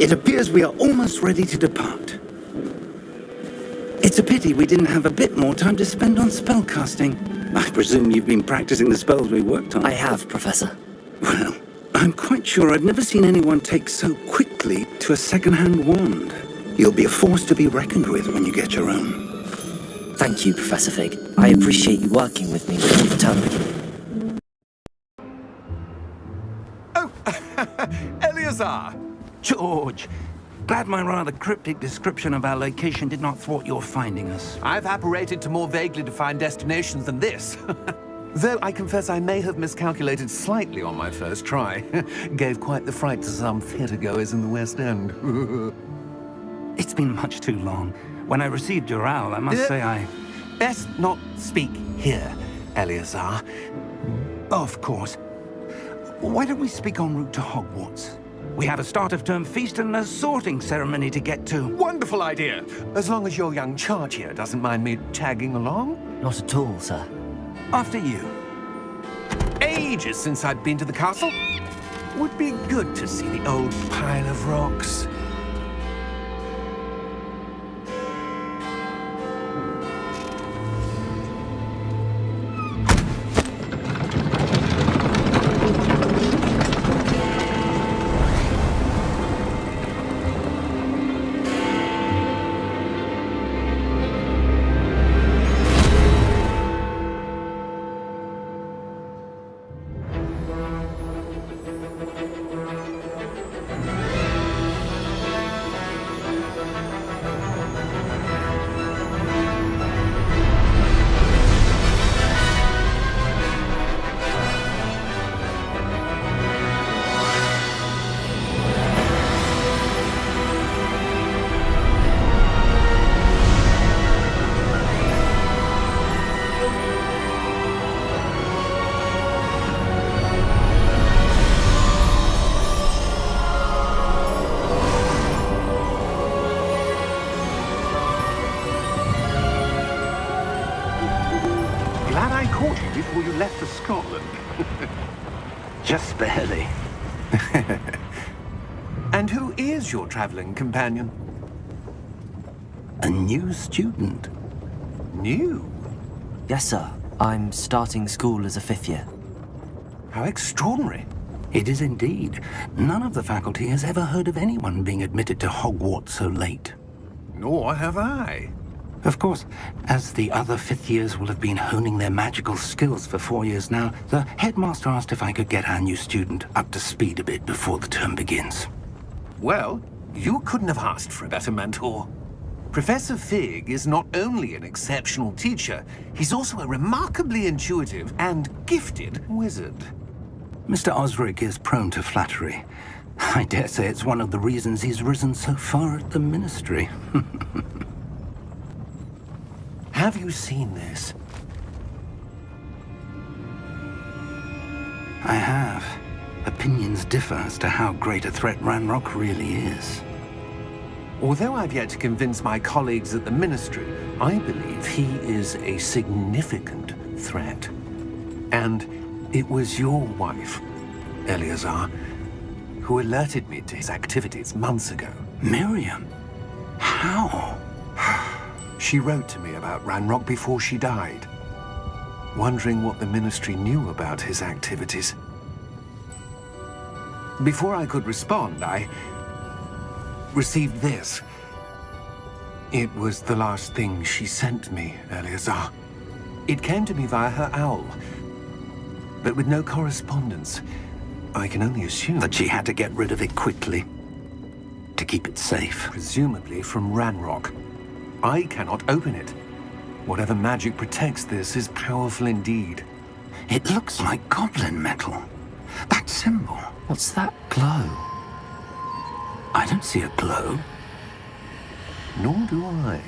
It appears we are almost ready to depart. It's a pity we didn't have a bit more time to spend on spellcasting. I presume you've been practicing the spells we worked on. I have, Professor. Well, I'm quite sure I've never seen anyone take so quickly to a second-hand wand. You'll be a force to be reckoned with when you get your own. Thank you, Professor Fig. I appreciate you working with me before the term begins. Oh, Eleazar! George, glad my rather cryptic description of our location did not thwart your finding us. I've apparated to more vaguely defined destinations than this. Though I confess I may have miscalculated slightly on my first try. Gave quite the fright to some theatre-goers in the West End. It's been much too long. When I received your owl, I must say I... Best not speak here, Eleazar. Of course. Why don't we speak en route to Hogwarts? We have a start-of-term feast and a sorting ceremony to get to. Wonderful idea! As long as your young charge here doesn't mind me tagging along. Not at all, sir. After you. Ages since I'd been to the castle. Would be good to see the old pile of rocks. Glad I caught you before you left for Scotland. Just barely. And who is your traveling companion? A new student. New? Yes, sir. I'm starting school as a 5th year. How extraordinary. It is indeed. None of the faculty has ever heard of anyone being admitted to Hogwarts so late. Nor have I. Of course, as the other 5th years will have been honing their magical skills for 4 years now, the headmaster asked if I could get our new student up to speed a bit before the term begins. Well, you couldn't have asked for a better mentor. Professor Fig is not only an exceptional teacher, he's also a remarkably intuitive and gifted wizard. Mr. Osric is prone to flattery. I dare say it's one of the reasons he's risen so far at the ministry. Have you seen this? I have. Opinions differ as to how great a threat Ranrock really is. Although I've yet to convince my colleagues at the Ministry, I believe he is a significant threat. And it was your wife, Eleazar, who alerted me to his activities months ago. Miriam? How? She wrote to me about Ranrock before she died, wondering what the Ministry knew about his activities. Before I could respond, I received this. It was the last thing she sent me, Eleazar. It came to me via her owl, but with no correspondence. I can only assume That she had to get rid of it quickly, to keep it safe. presumably from Ranrock. I cannot open it. Whatever magic protects this is powerful indeed. It looks like goblin metal. That symbol. What's that glow? I don't see a glow. Nor do I.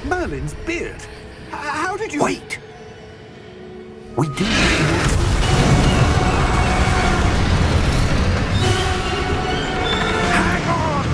Merlin's beard. How did you... Wait! We do... Hang on!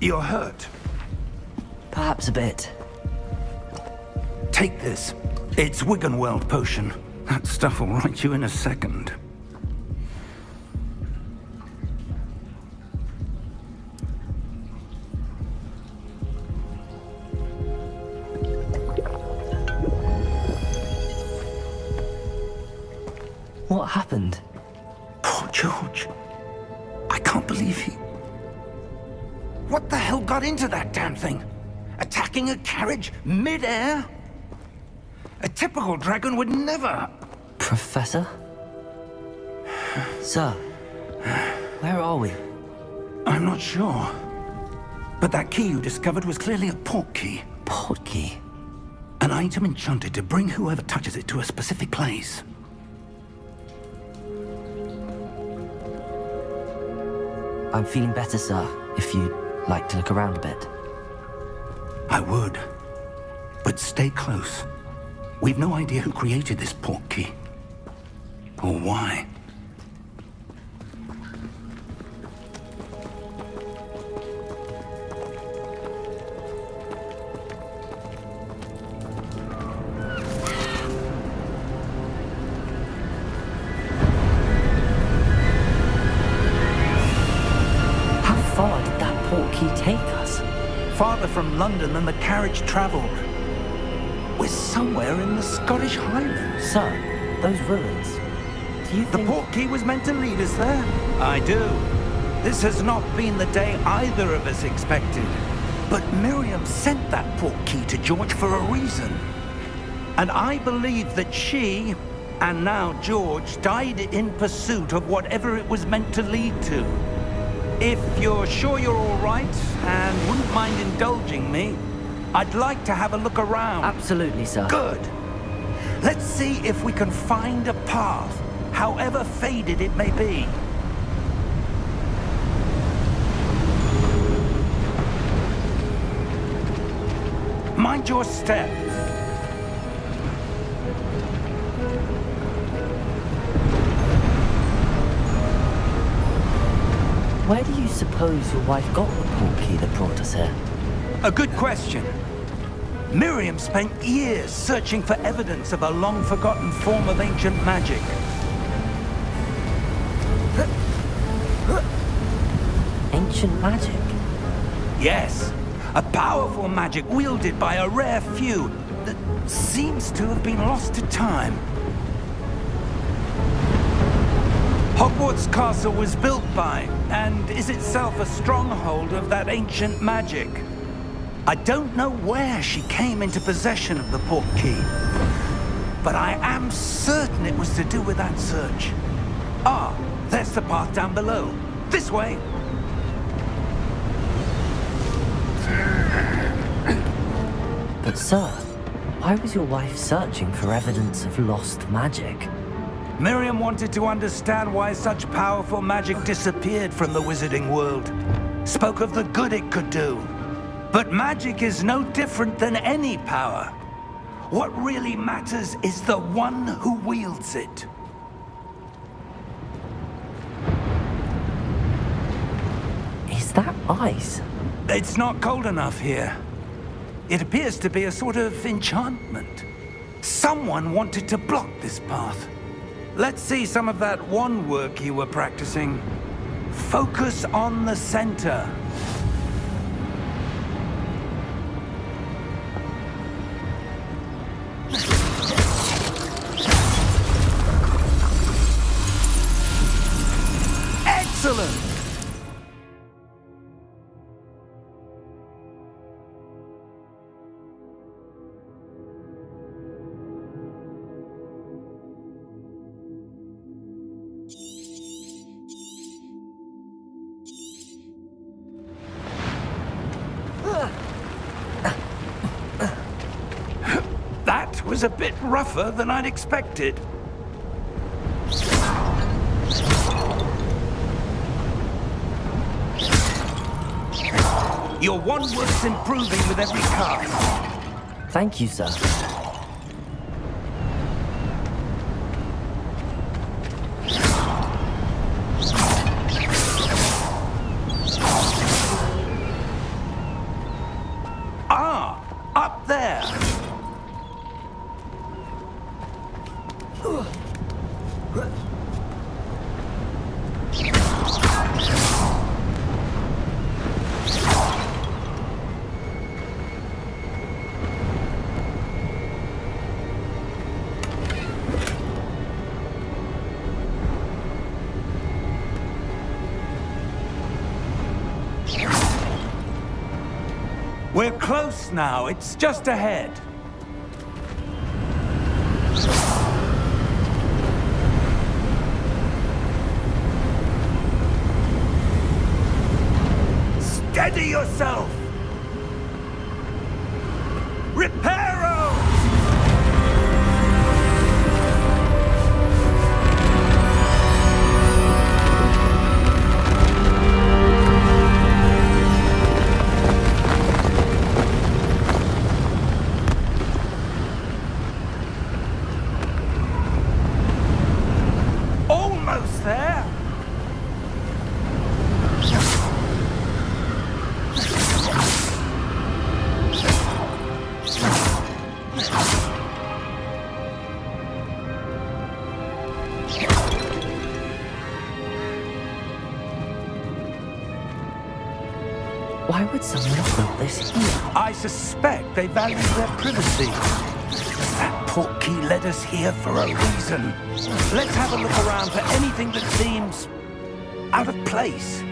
You're hurt. Perhaps a bit. Take this. It's Wiggenweld potion. That stuff will right you in a second. What happened? Poor George. I can't believe he... What the hell got into that damn thing? Attacking a carriage mid-air? A typical dragon would never... Professor? Sir, where are we? I'm not sure. But that key you discovered was clearly a port key. Port key? An item enchanted to bring whoever touches it to a specific place. I'm feeling better, sir, if you'd like to look around a bit. I would. But stay close. We've no idea who created this port key. Or why. How far did that port key take us? Farther from London than the carriage traveled. We're somewhere in the Scottish Highlands. Sir, those ruins. Do you The think... port key was meant to lead us there? I do. This has not been the day either of us expected. But Miriam sent that port key to George for a reason. And I believe that she, and now George, died in pursuit of whatever it was meant to lead to. If you're sure you're all right, and wouldn't mind indulging me, I'd like to have a look around. Absolutely, sir. Good. Let's see if we can find a path, however faded it may be. Mind your step. Where do you suppose your wife got the port key that brought us here? A good question. Miriam spent years searching for evidence of a long-forgotten form of ancient magic. Ancient magic? Yes, a powerful magic wielded by a rare few that seems to have been lost to time. Hogwarts Castle was built by, and is itself a stronghold of that ancient magic. I don't know where she came into possession of the port key, but I am certain it was to do with that search. Ah, there's the path down below. This way. But sir, why was your wife searching for evidence of lost magic? Miriam wanted to understand why such powerful magic disappeared from the wizarding world. Spoke of the good it could do. But magic is no different than any power. What really matters is the one who wields it. Is that ice? It's not cold enough here. It appears to be a sort of enchantment. Someone wanted to block this path. Let's see some of that wand work you were practicing. Focus on the center. Excellent! That was a bit rougher than I'd expected. Your wand work's improving with every cast. Thank you, sir. Up there! We're close now. It's just ahead. Steady yourself! Reparo! Almost there! Why would someone have built this here? I suspect they value their privacy. That port key led us here for a reason. Let's have a look around for anything that seems out of place.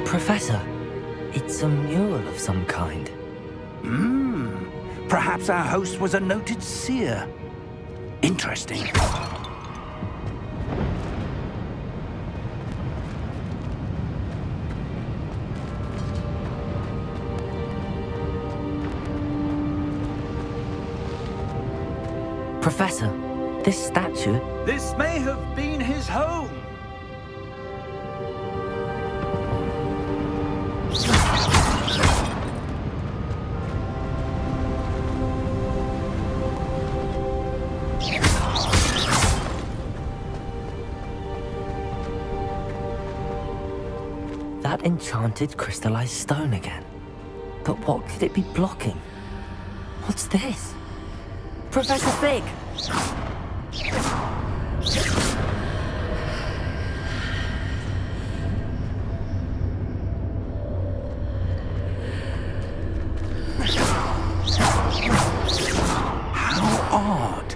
Professor, it's a mural of some kind. Perhaps our host was a noted seer. Interesting. Professor, this statue... This may have been his home. That enchanted crystallized stone again. But what could it be blocking? What's this? Professor Fig! How odd.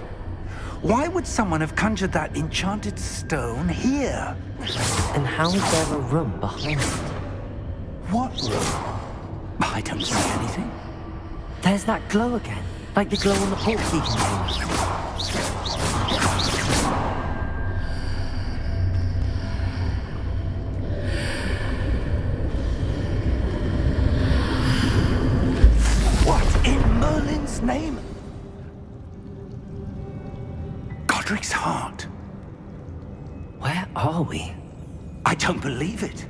Why would someone have conjured that enchanted stone here? And how is there a room behind it? What room? I don't see anything. There's that glow again, like the glow on the port key container. What in Merlin's name? Godric's heart. Where are we? I don't believe it.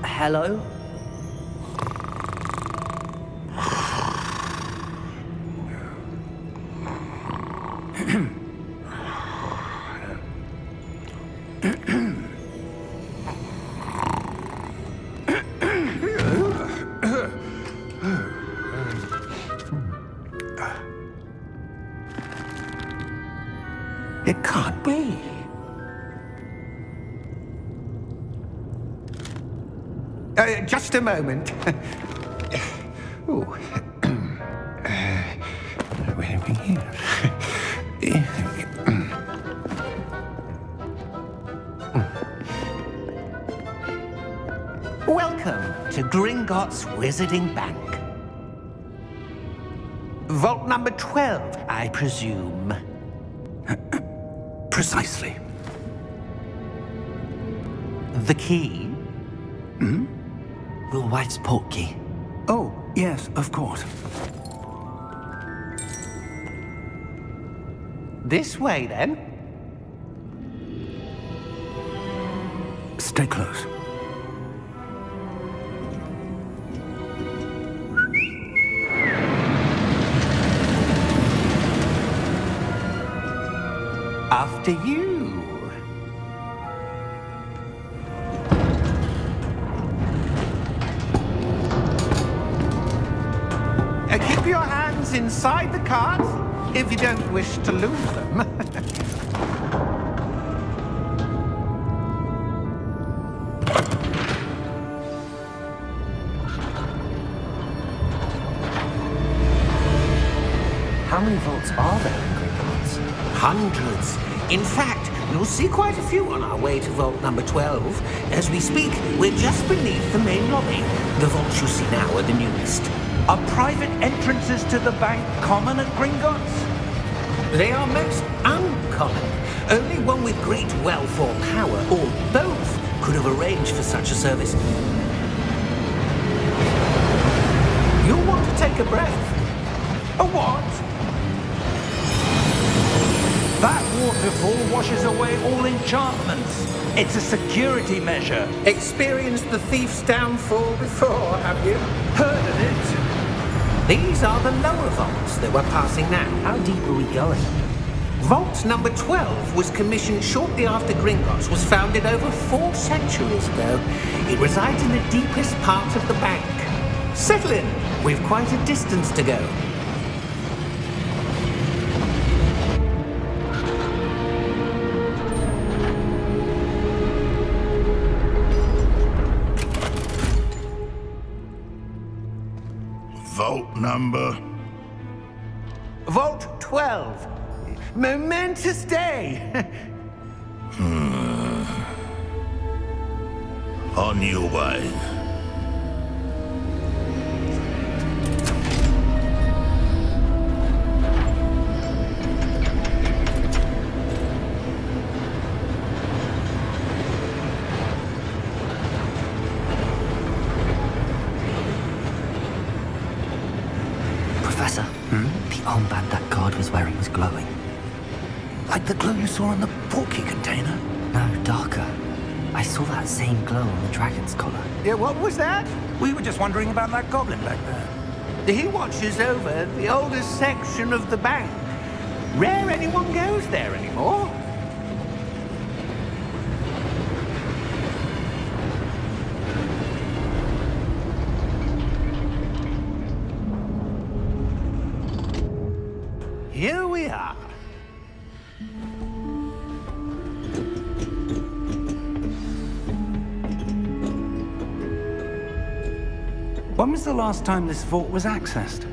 Hello? It can't be. Just a moment. Oh. Where are we here? Welcome to Gringotts Wizarding Bank. Vault number 12, I presume. Precisely. The key? Your wife's port key. Oh, yes, of course. This way, then. Stay close. After you. Keep your hands inside the cart if you don't wish to lose them. How many vaults are there in Gringotts? Hundreds. In fact, you'll see quite a few on our way to vault number 12. As we speak, we're just beneath the main lobby. The vaults you see now are the newest. Are private entrances to the bank common at Gringotts? They are most uncommon. Only one with great wealth or power, or both, could have arranged for such a service. You'll want to take a breath. A what? That waterfall washes away all enchantments. It's a security measure. Experienced the thief's downfall before, have you? Heard of it? These are the lower vaults that we're passing now. How deep are we going? Vault number 12 was commissioned shortly after Gringotts was founded over 4 centuries ago. It resides in the deepest part of the bank. Settle in. We've quite a distance to go. Vault number? Vault 12. Momentous day. On your way. Professor, the armband that guard was wearing was glowing. Like the glow you saw in the porky container? No, darker. I saw that same glow on the dragon's collar. Yeah, what was that? We were just wondering about that goblin back there. He watches over the oldest section of the bank. Rare anyone goes there anymore. Here we are. When was the last time this vault was accessed?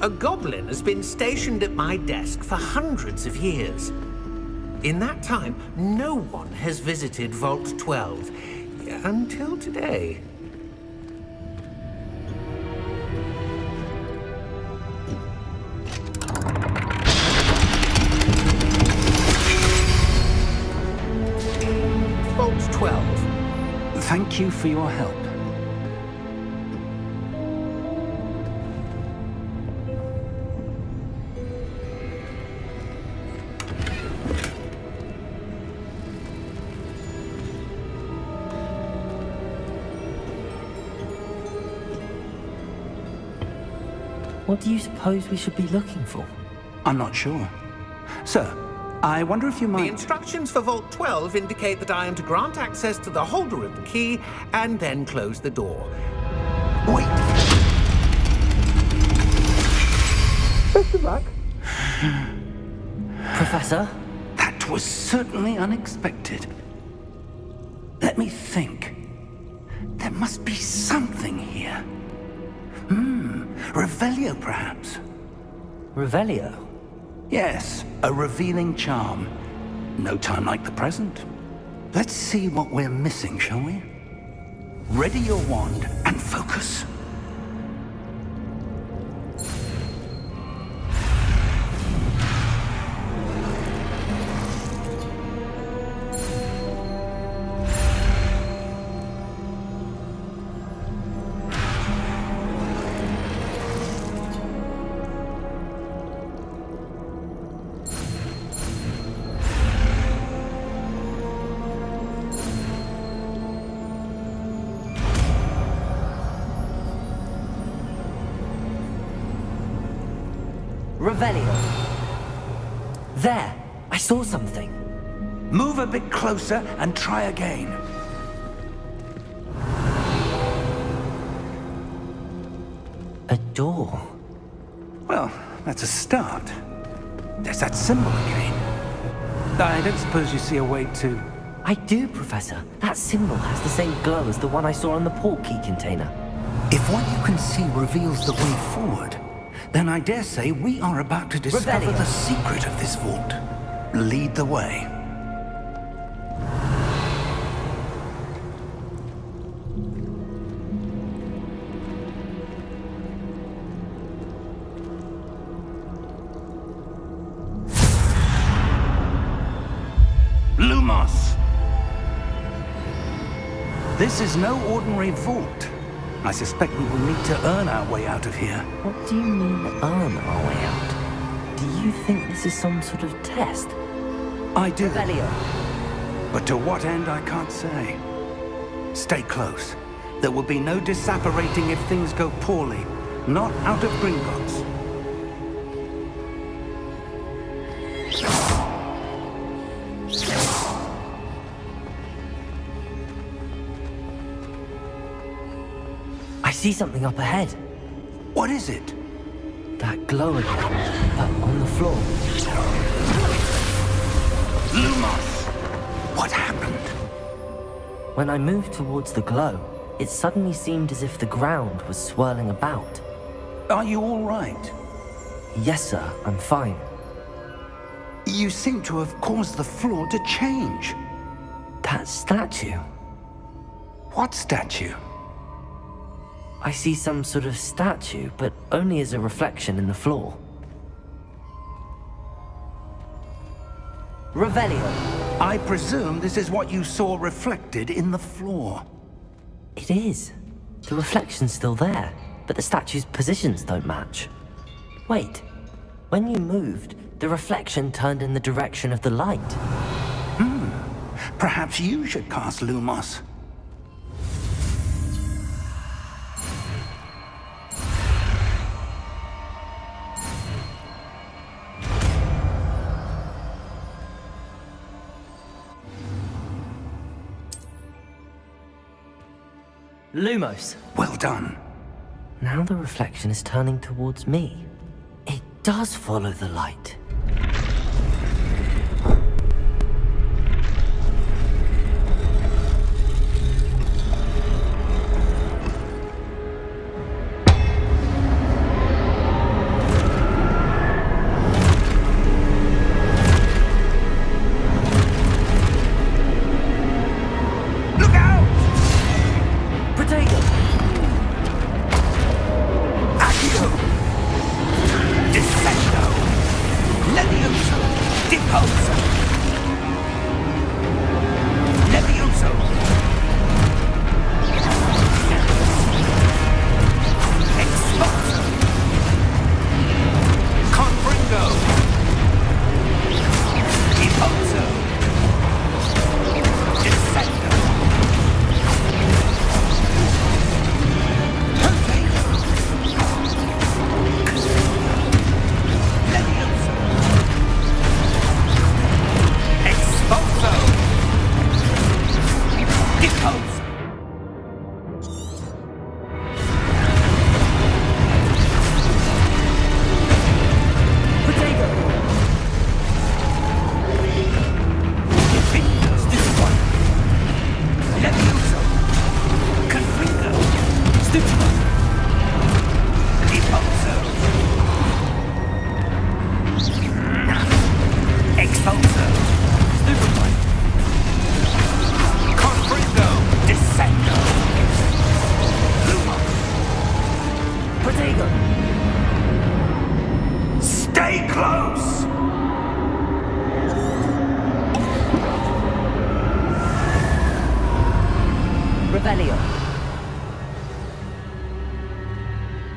A goblin has been stationed at my desk for hundreds of years. In that time, no one has visited Vault 12 until today. Vault 12. Thank you for your help. What do you suppose we should be looking for? I'm not sure. Sir, I wonder if you The might... instructions for Vault 12 indicate that I am to grant access to the holder of the key and then close the door. Wait! Best of luck. Professor? That was certainly unexpected. Let me think. There must be something here. Revelio, perhaps? Revelio? Yes, a revealing charm. No time like the present. Let's see what we're missing, shall we? Ready your wand and focus. Revelio. There, I saw something. Move a bit closer and try again. A door. Well, that's a start. There's that symbol again. I don't suppose you see a way to... I do, Professor. That symbol has the same glow as the one I saw on the port key container. If what you can see reveals the way forward, then I dare say we are about to discover Revelio. the secret of this vault. Lead the way. Lumos! This is no ordinary vault. I suspect we will need to earn our way out of here. What do you mean, earn our way out? Do you think this is some sort of test? I do. Revelio. But to what end, I can't say. Stay close. There will be no disapparating if things go poorly. Not out of Gringotts. I see something up ahead. What is it? That glow again, but on the floor. Lumos! What happened? When I moved towards the glow, it suddenly seemed as if the ground was swirling about. Are you all right? Yes, sir, I'm fine. You seem to have caused the floor to change. That statue. What statue? I see some sort of statue, but only as a reflection in the floor. Revelio. I presume this is what you saw reflected in the floor. It is. The reflection's still there, but the statue's positions don't match. Wait. When you moved, the reflection turned in the direction of the light. Perhaps you should cast Lumos. Lumos. Well done. Now the reflection is turning towards me. It does follow the light. Look out! Potato! Accio! Descendo! Levioso! Deposo! Levioso! Exposo! Confringo! Deposo! Descendo! Potato! Potato! Stay close! Revelio.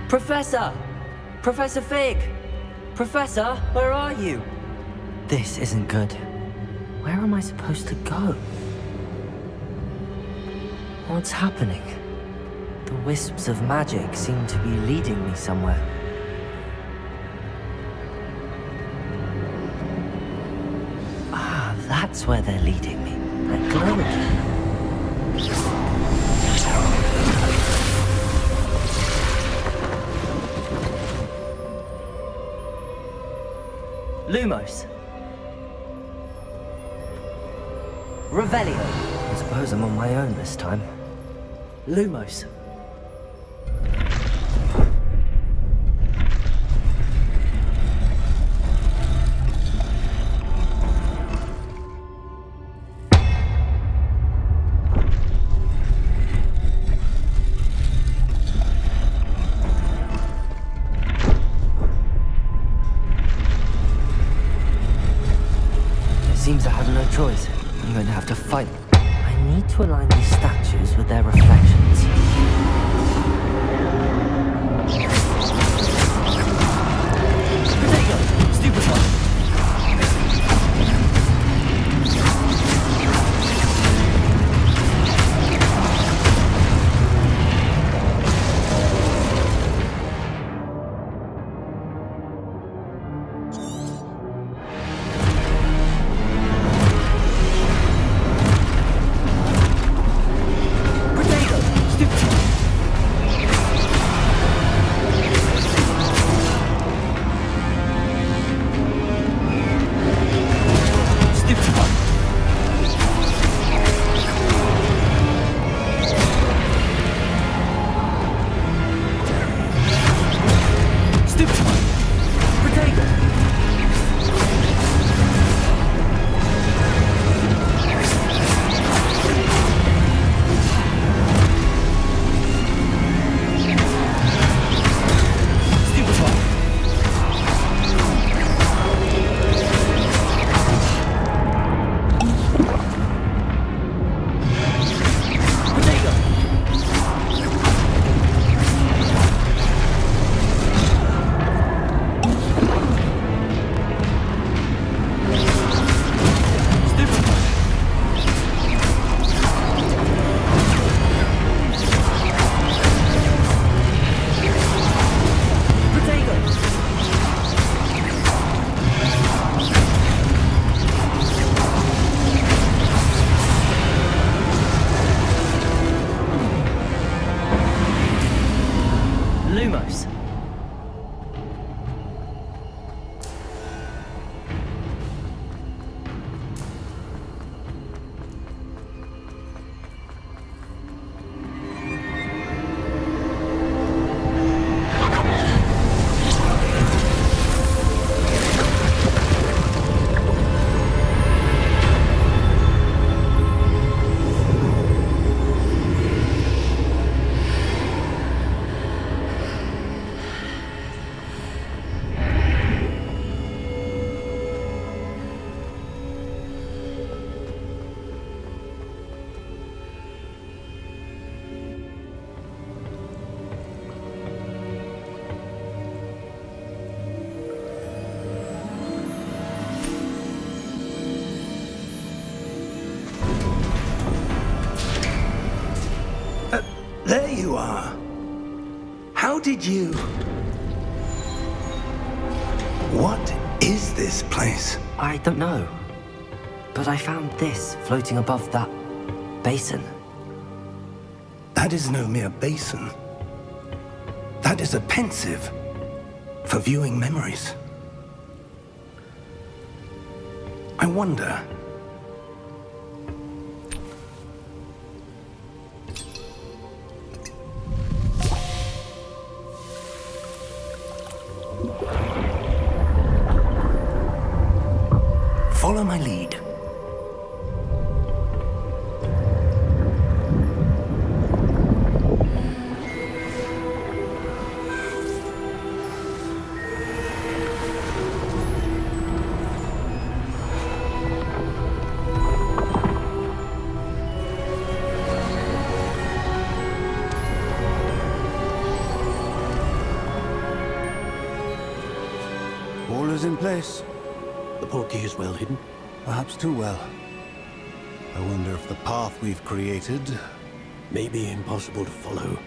Professor! Professor Fig! Professor, where are you? This isn't good. Where am I supposed to go? What's happening? The wisps of magic seem to be leading me somewhere. that's where they're leading me. That glow again. Lumos. Revelio. I suppose I'm on my own this time. Lumos. Seems I have no choice. I'm going to have to fight. I need to align these statues with their reflections. Potato! Stupid one! Lumos. There you are. How did you... What is this place? I don't know. But I found this floating above that basin. That is no mere basin. That is a pensive for viewing memories. I wonder... Follow my lead. All is in place. The portkey is well hidden. Perhaps too well. I wonder if the path we've created... May be impossible to follow.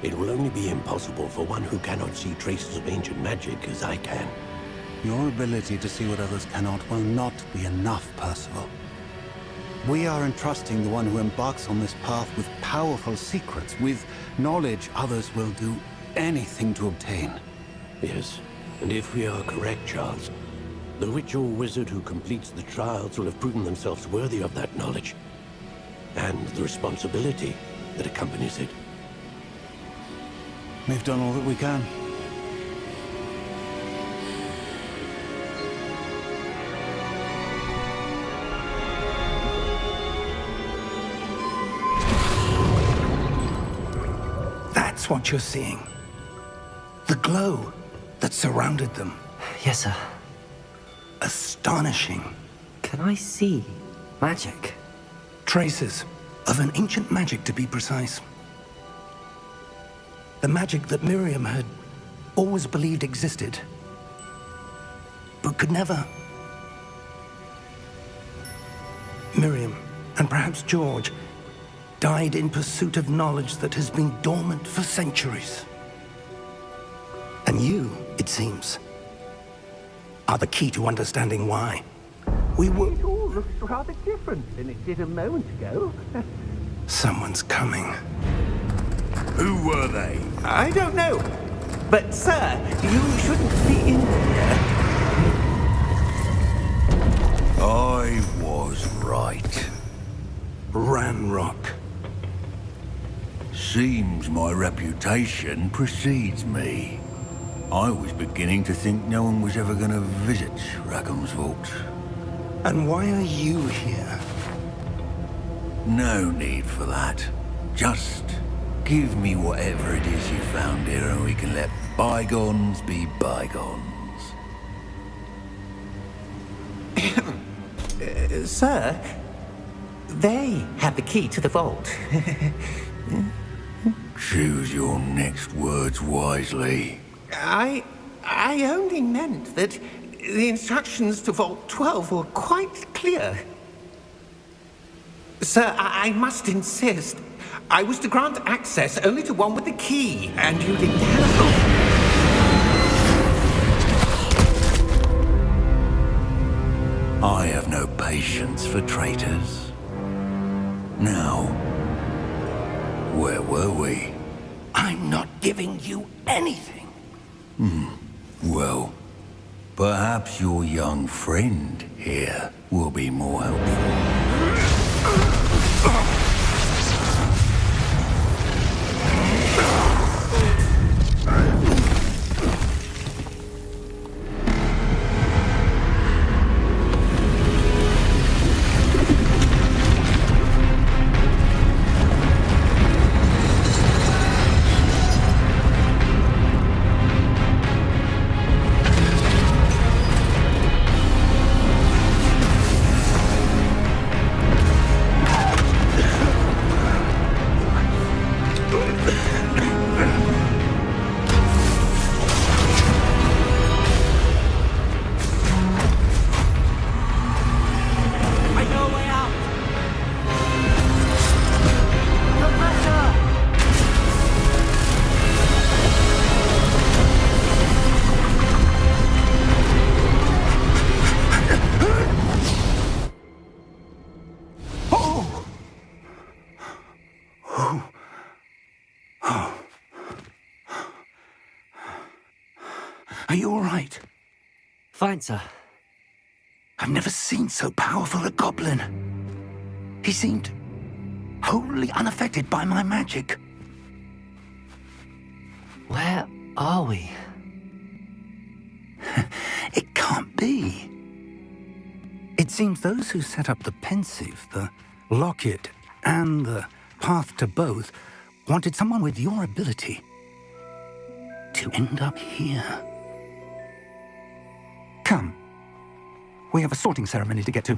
It will only be impossible for one who cannot see traces of ancient magic as I can. Your ability to see what others cannot will not be enough, Percival. We are entrusting the one who embarks on this path with powerful secrets, with knowledge others will do anything to obtain. Yes, and if we are correct, Charles, the witch or wizard who completes the trials will have proven themselves worthy of that knowledge, and the responsibility that accompanies it. We've done all that we can. That's what you're seeing. The glow that surrounded them. Yes, sir. Astonishing. Can I see magic? Traces of an ancient magic, to be precise. The magic that Miriam had always believed existed, but could never. Miriam, and perhaps George, died in pursuit of knowledge that has been dormant for centuries. And you, it seems, are the key to understanding why. We were... It all looks rather different than it did a moment ago. Someone's coming. Who were they? I don't know. But, sir, you shouldn't be in here. I was right. Ramrock. Seems my reputation precedes me. I was beginning to think no one was ever going to visit Rackham's vault. And why are you here? No need for that. Just give me whatever it is you found here and we can let bygones be bygones. Sir, they have the key to the vault. Choose your next words wisely. I only meant that the instructions to Vault 12 were quite clear. Sir, I must insist. I was to grant access only to one with the key, and you didn't have... I have no patience for traitors. Now, where were we? I'm not giving you anything. Well, perhaps your young friend here will be more helpful. Are you all right? Fine, sir. I've never seen so powerful a goblin. He seemed wholly unaffected by my magic. Where are we? It can't be. It seems those who set up the pensive, the locket, and the path to both wanted someone with your ability to end up here. Come. We have a sorting ceremony to get to.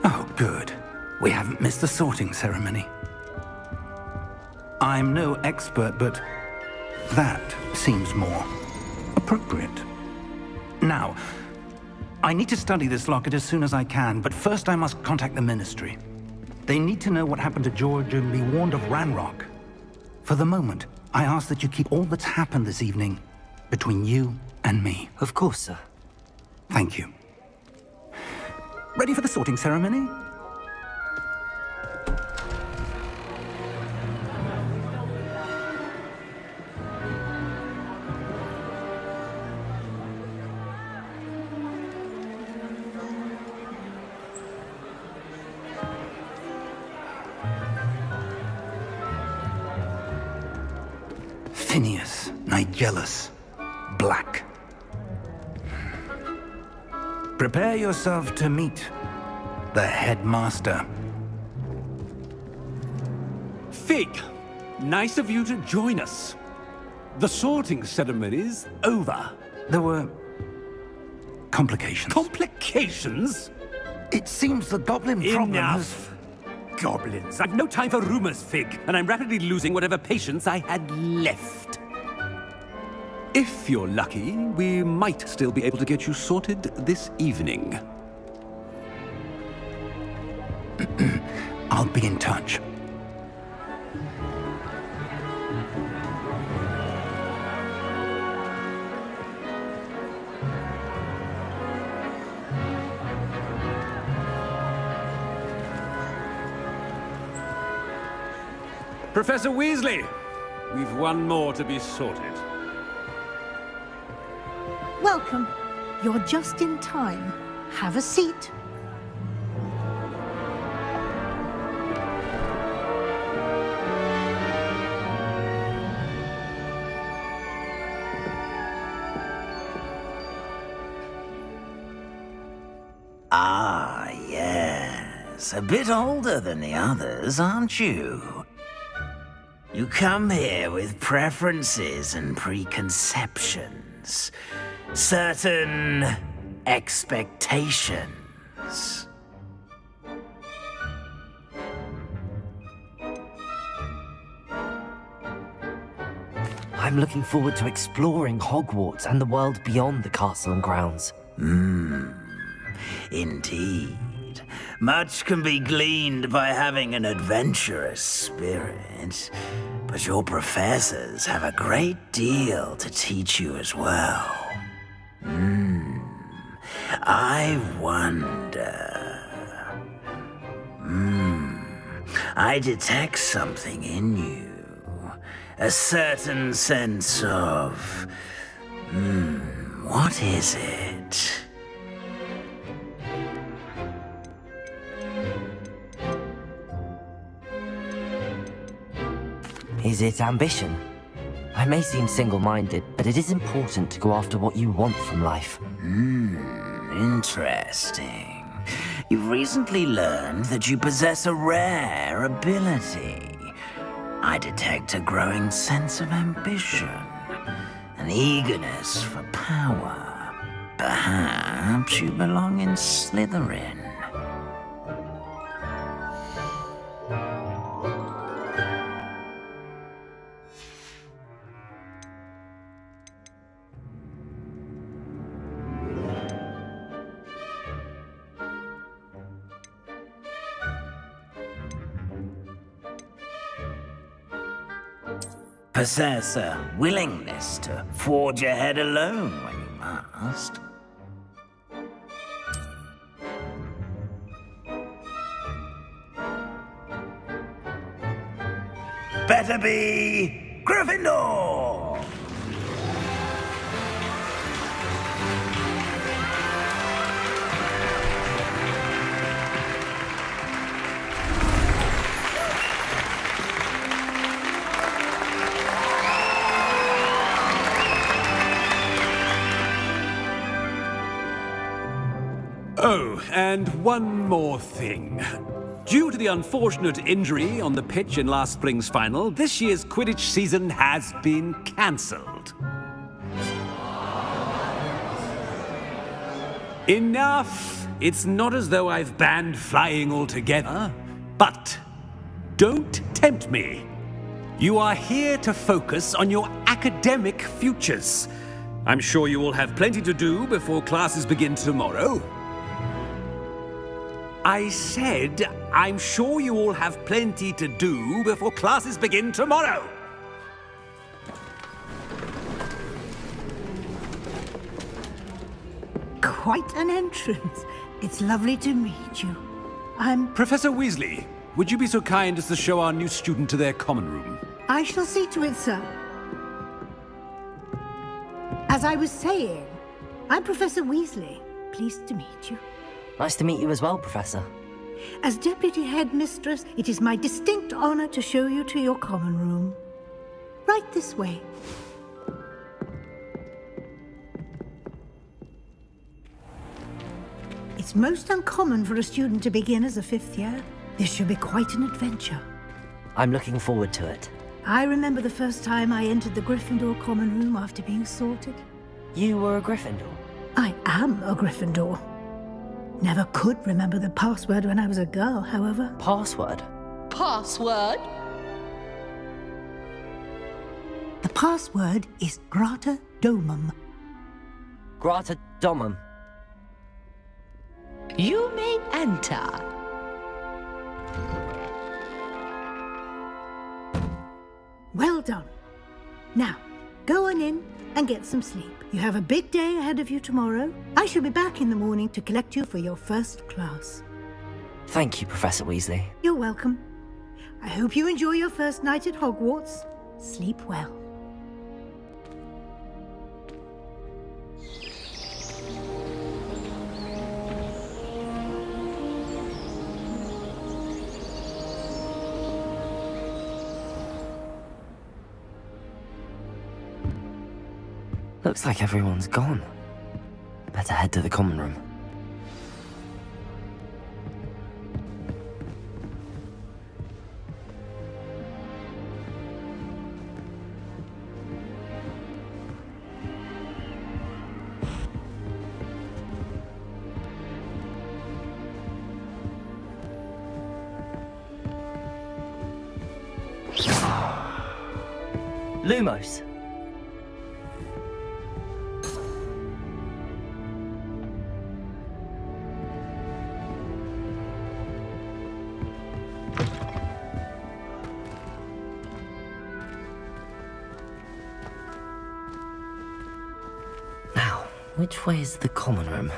Oh, good. We haven't missed the sorting ceremony. I'm no expert, but that seems more appropriate. Now, I need to study this locket as soon as I can, but first I must contact the Ministry. They need to know what happened to George and be warned of Ranrock. For the moment, I ask that you keep all that's happened this evening between you and me. Of course, sir. Thank you. Ready for the sorting ceremony? Phineas, Nigellus, Black. Prepare yourself to meet the headmaster. Fig, nice of you to join us. The sorting ceremony's over. There were complications. Complications? It seems the goblin problem has... Enough! Goblins. I've no time for rumors, Fig, and I'm rapidly losing whatever patience I had left. If you're lucky, we might still be able to get you sorted this evening. I'll be in touch. Professor Weasley, we've one more to be sorted. Welcome. You're just in time. Have a seat. Ah, yes. A bit older than the others, aren't you? You come here with preferences and preconceptions. Certain expectations. I'm looking forward to exploring Hogwarts and the world beyond the castle and grounds. Indeed. Much can be gleaned by having an adventurous spirit, but your professors have a great deal to teach you as well. I wonder... I detect something in you. A certain sense of... what is it? Is it ambition? I may seem single-minded, but it is important to go after what you want from life. Interesting. You've recently learned that you possess a rare ability. I detect a growing sense of ambition, an eagerness for power. Perhaps you belong in Slytherin. Possess a willingness to forge ahead alone when you must. Better be Gryffindor! Oh, and one more thing. Due to the unfortunate injury on the pitch in last spring's final, this year's Quidditch season has been cancelled. Enough! It's not as though I've banned flying altogether, but don't tempt me. You are here to focus on your academic futures. I'm sure you will have plenty to do before classes begin tomorrow. I said, I'm sure you all have plenty to do before classes begin tomorrow. Quite an entrance. It's lovely to meet you. Professor Weasley, would you be so kind as to show our new student to their common room? I shall see to it, sir. As I was saying, I'm Professor Weasley. Pleased to meet you. Nice to meet you as well, Professor. As Deputy Headmistress, it is my distinct honor to show you to your common room. Right this way. It's most uncommon for a student to begin as a fifth year. This should be quite an adventure. I'm looking forward to it. I remember the first time I entered the Gryffindor common room after being sorted. You were a Gryffindor? I am a Gryffindor. Never could remember the password when I was a girl, however. Password? Password? The password is Grata Domum. Grata Domum. You may enter. Well done. Now, go on in and get some sleep. You have a big day ahead of you tomorrow. I shall be back in the morning to collect you for your first class. Thank you, Professor Weasley. You're welcome. I hope you enjoy your first night at Hogwarts. Sleep well. Looks like everyone's gone. Better head to the common room. Lumos. Now, which way is the common room?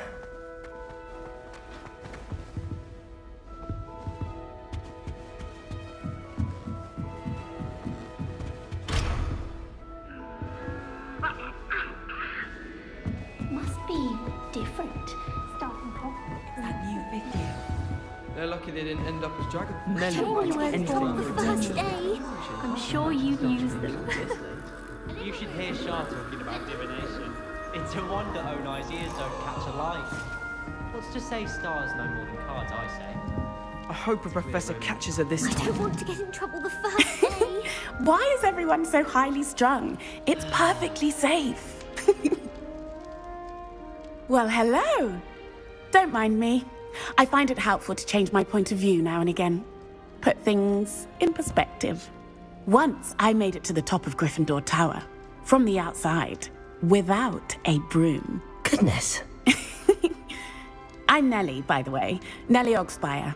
Must be different. Starting Hogwarts. That new fifth year. They're lucky they didn't end up as dragon. Tell me where it's from the first day. I'm sure you've used them. You should hear Shah talking about divination. It's a wonder Onai's ears don't catch a light. What's to say stars no more than cards, I say. I hope a professor catches her this I time. don't want to get in trouble the first day. Why is everyone so highly strung? It's perfectly safe. Well, hello. Don't mind me. I find it helpful to change my point of view now and again. Put things in perspective. Once I made it to the top of Gryffindor Tower, from the outside, without a broom. Goodness. I'm Nellie, by the way. Nellie Ogspire.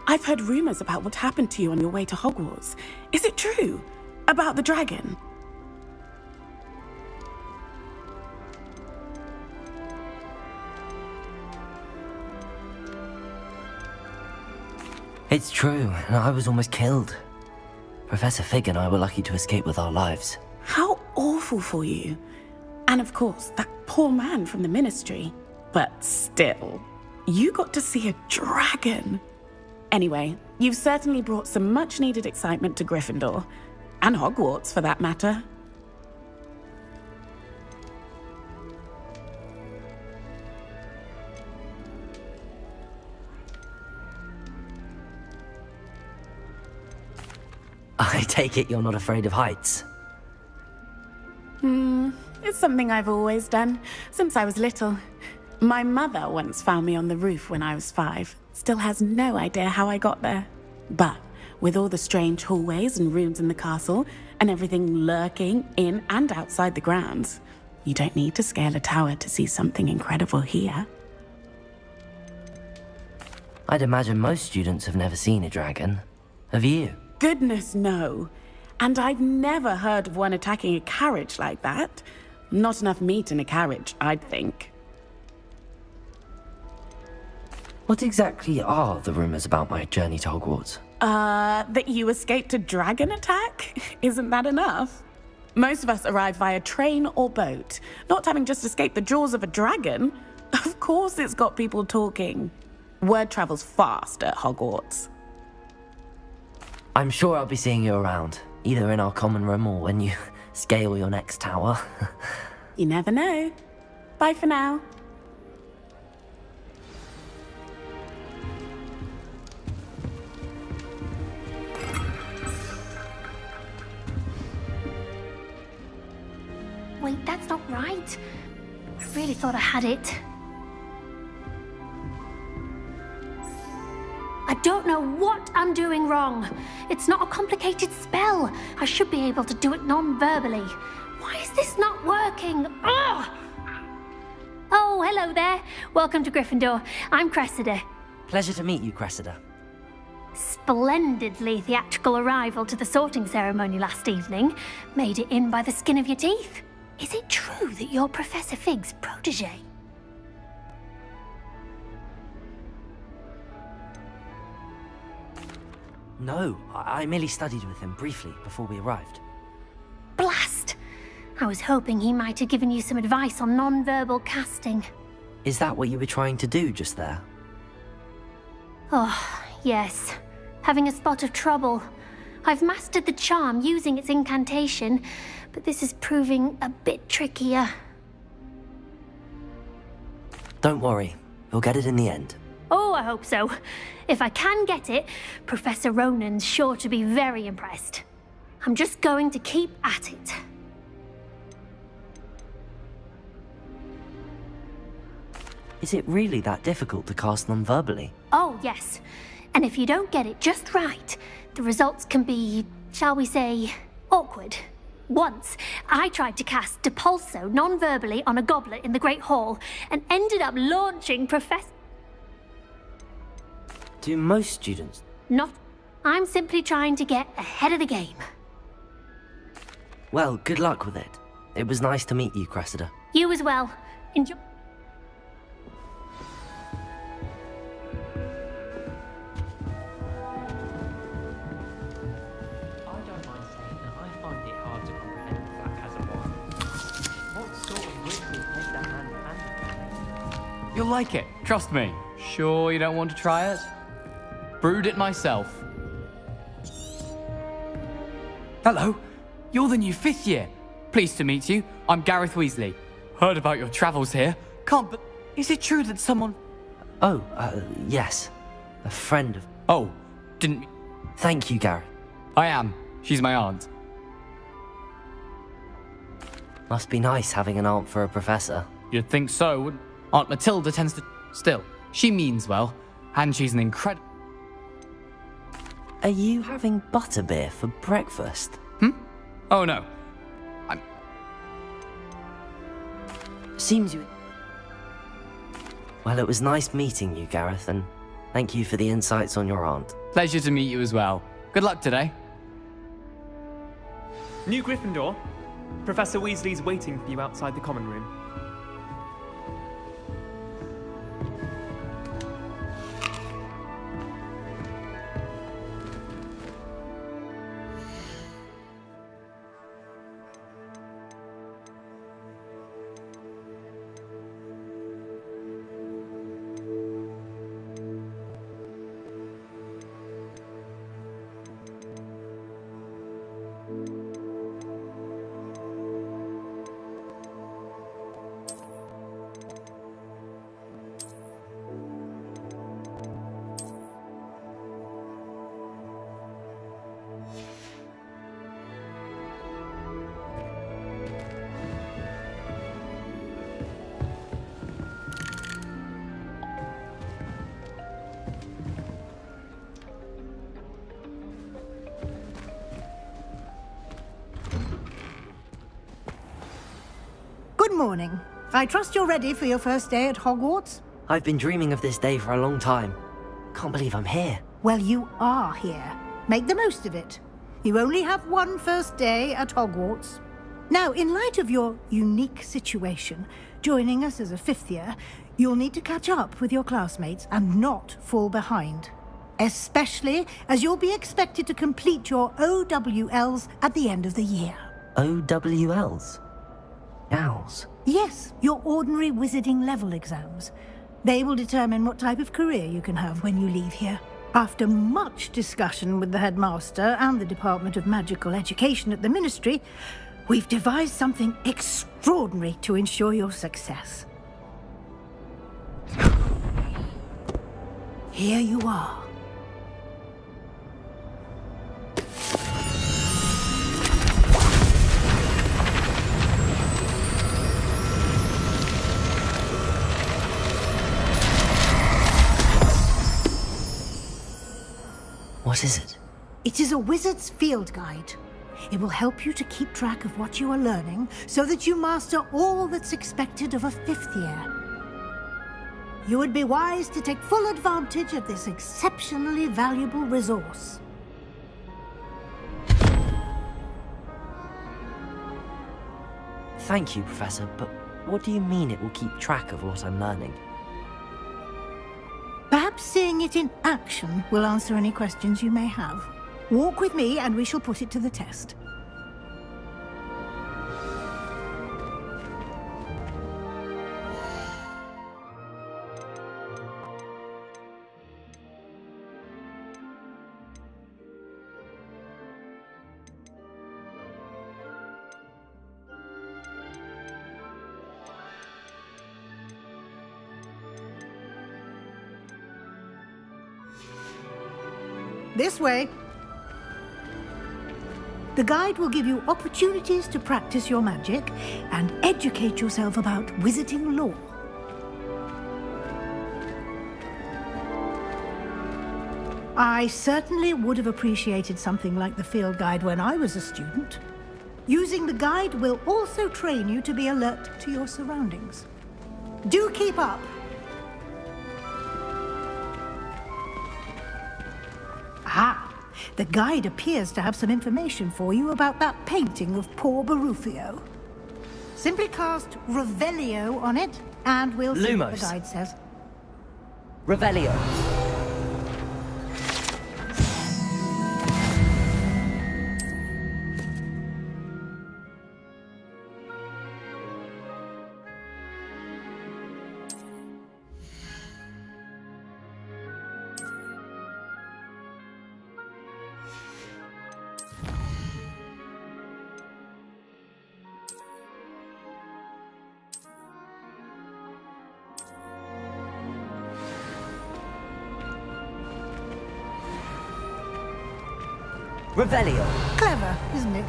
I've heard rumors about what happened to you on your way to Hogwarts. Is it true? About the dragon? It's true, and I was almost killed. Professor Fig and I were lucky to escape with our lives. How awful for you. And of course, that poor man from the Ministry. But still, you got to see a dragon. Anyway, you've certainly brought some much-needed excitement to Gryffindor. And Hogwarts, for that matter. I take it you're not afraid of heights. It's something I've always done, since I was little. My mother once found me on the roof when I was 5. Still has no idea how I got there. But with all the strange hallways and rooms in the castle, and everything lurking in and outside the grounds, you don't need to scale a tower to see something incredible here. I'd imagine most students have never seen a dragon. Have you? Goodness, no. And I've never heard of one attacking a carriage like that. Not enough meat in a carriage, I'd think. What exactly are the rumors about my journey to Hogwarts? That you escaped a dragon attack? Isn't that enough? Most of us arrive via train or boat, not having just escaped the jaws of a dragon. Of course it's got people talking. Word travels fast at Hogwarts. I'm sure I'll be seeing you around, either in our common room or when you scale your next tower. You never know. Bye for now. Wait, that's not right. I really thought I had it. I don't know what I'm doing wrong. It's not a complicated spell. I should be able to do it non-verbally. Why is this not working? Ugh! Oh, hello there. Welcome to Gryffindor. I'm Cressida. Pleasure to meet you, Cressida. Splendidly theatrical arrival to the sorting ceremony last evening. Made it in by the skin of your teeth. Is it true that you're Professor Fig's protege? No, I merely studied with him briefly before we arrived. Blast! I was hoping he might have given you some advice on non-verbal casting. Is that what you were trying to do just there? Oh, yes. Having a spot of trouble. I've mastered the charm using its incantation, but this is proving a bit trickier. Don't worry, you'll get it in the end. Oh, I hope so. If I can get it, Professor Ronan's sure to be very impressed. I'm just going to keep at it. Is it really that difficult to cast non-verbally? Oh, yes. And if you don't get it just right, the results can be, shall we say, awkward. Once, I tried to cast Depulso non-verbally on a goblet in the Great Hall and ended up launching Professor... Do most students? Not. I'm simply trying to get ahead of the game. Well, good luck with it. It was nice to meet you, Cressida. You as well. Enjoy... You'll like it, trust me. Sure you don't want to try it? Brewed it myself. Hello, you're the new 5th year. Pleased to meet you. I'm Gareth Weasley. Heard about your travels here. Can't but... Is it true that someone... Oh, yes. A friend of... Oh, didn't... Thank you, Gareth. I am. She's my aunt. Must be nice having an aunt for a professor. You'd think so, wouldn't... Aunt Matilda tends to... Still, she means well, and she's an incredible... Are you having butterbeer for breakfast? Oh no. I'm... Seems you... Well, it was nice meeting you, Gareth, and thank you for the insights on your aunt. Pleasure to meet you as well. Good luck today. New Gryffindor. Professor Weasley's waiting for you outside the common room. morning. I trust you're ready for your first day at Hogwarts? I've been dreaming of this day for a long time. Can't believe I'm here. Well, you are here. Make the most of it. You only have one first day at Hogwarts. Now, in light of your unique situation, joining us as a fifth year, you'll need to catch up with your classmates and not fall behind. Especially as you'll be expected to complete your OWLs at the end of the year. OWLs? Owls? Yes, your ordinary wizarding level exams. They will determine what type of career you can have when you leave here. After much discussion with the headmaster and the Department of Magical Education at the Ministry, we've devised something extraordinary to ensure your success. Here you are. What is it? It is a wizard's field guide. It will help you to keep track of what you are learning so that you master all that's expected of a fifth year. You would be wise to take full advantage of this exceptionally valuable resource. Thank you, Professor, but what do you mean it will keep track of what I'm learning? Perhaps seeing it in action will answer any questions you may have. Walk with me and we shall put it to the test. This way. The guide will give you opportunities to practice your magic and educate yourself about wizarding lore. I certainly would have appreciated something like the field guide when I was a student. Using the guide will also train you to be alert to your surroundings. Do keep up! Ah, the guide appears to have some information for you about that painting of poor Barufio. Simply cast Revelio on it, and we'll see what the Lumos. guide says. Revelio. Revelio. Clever, isn't it?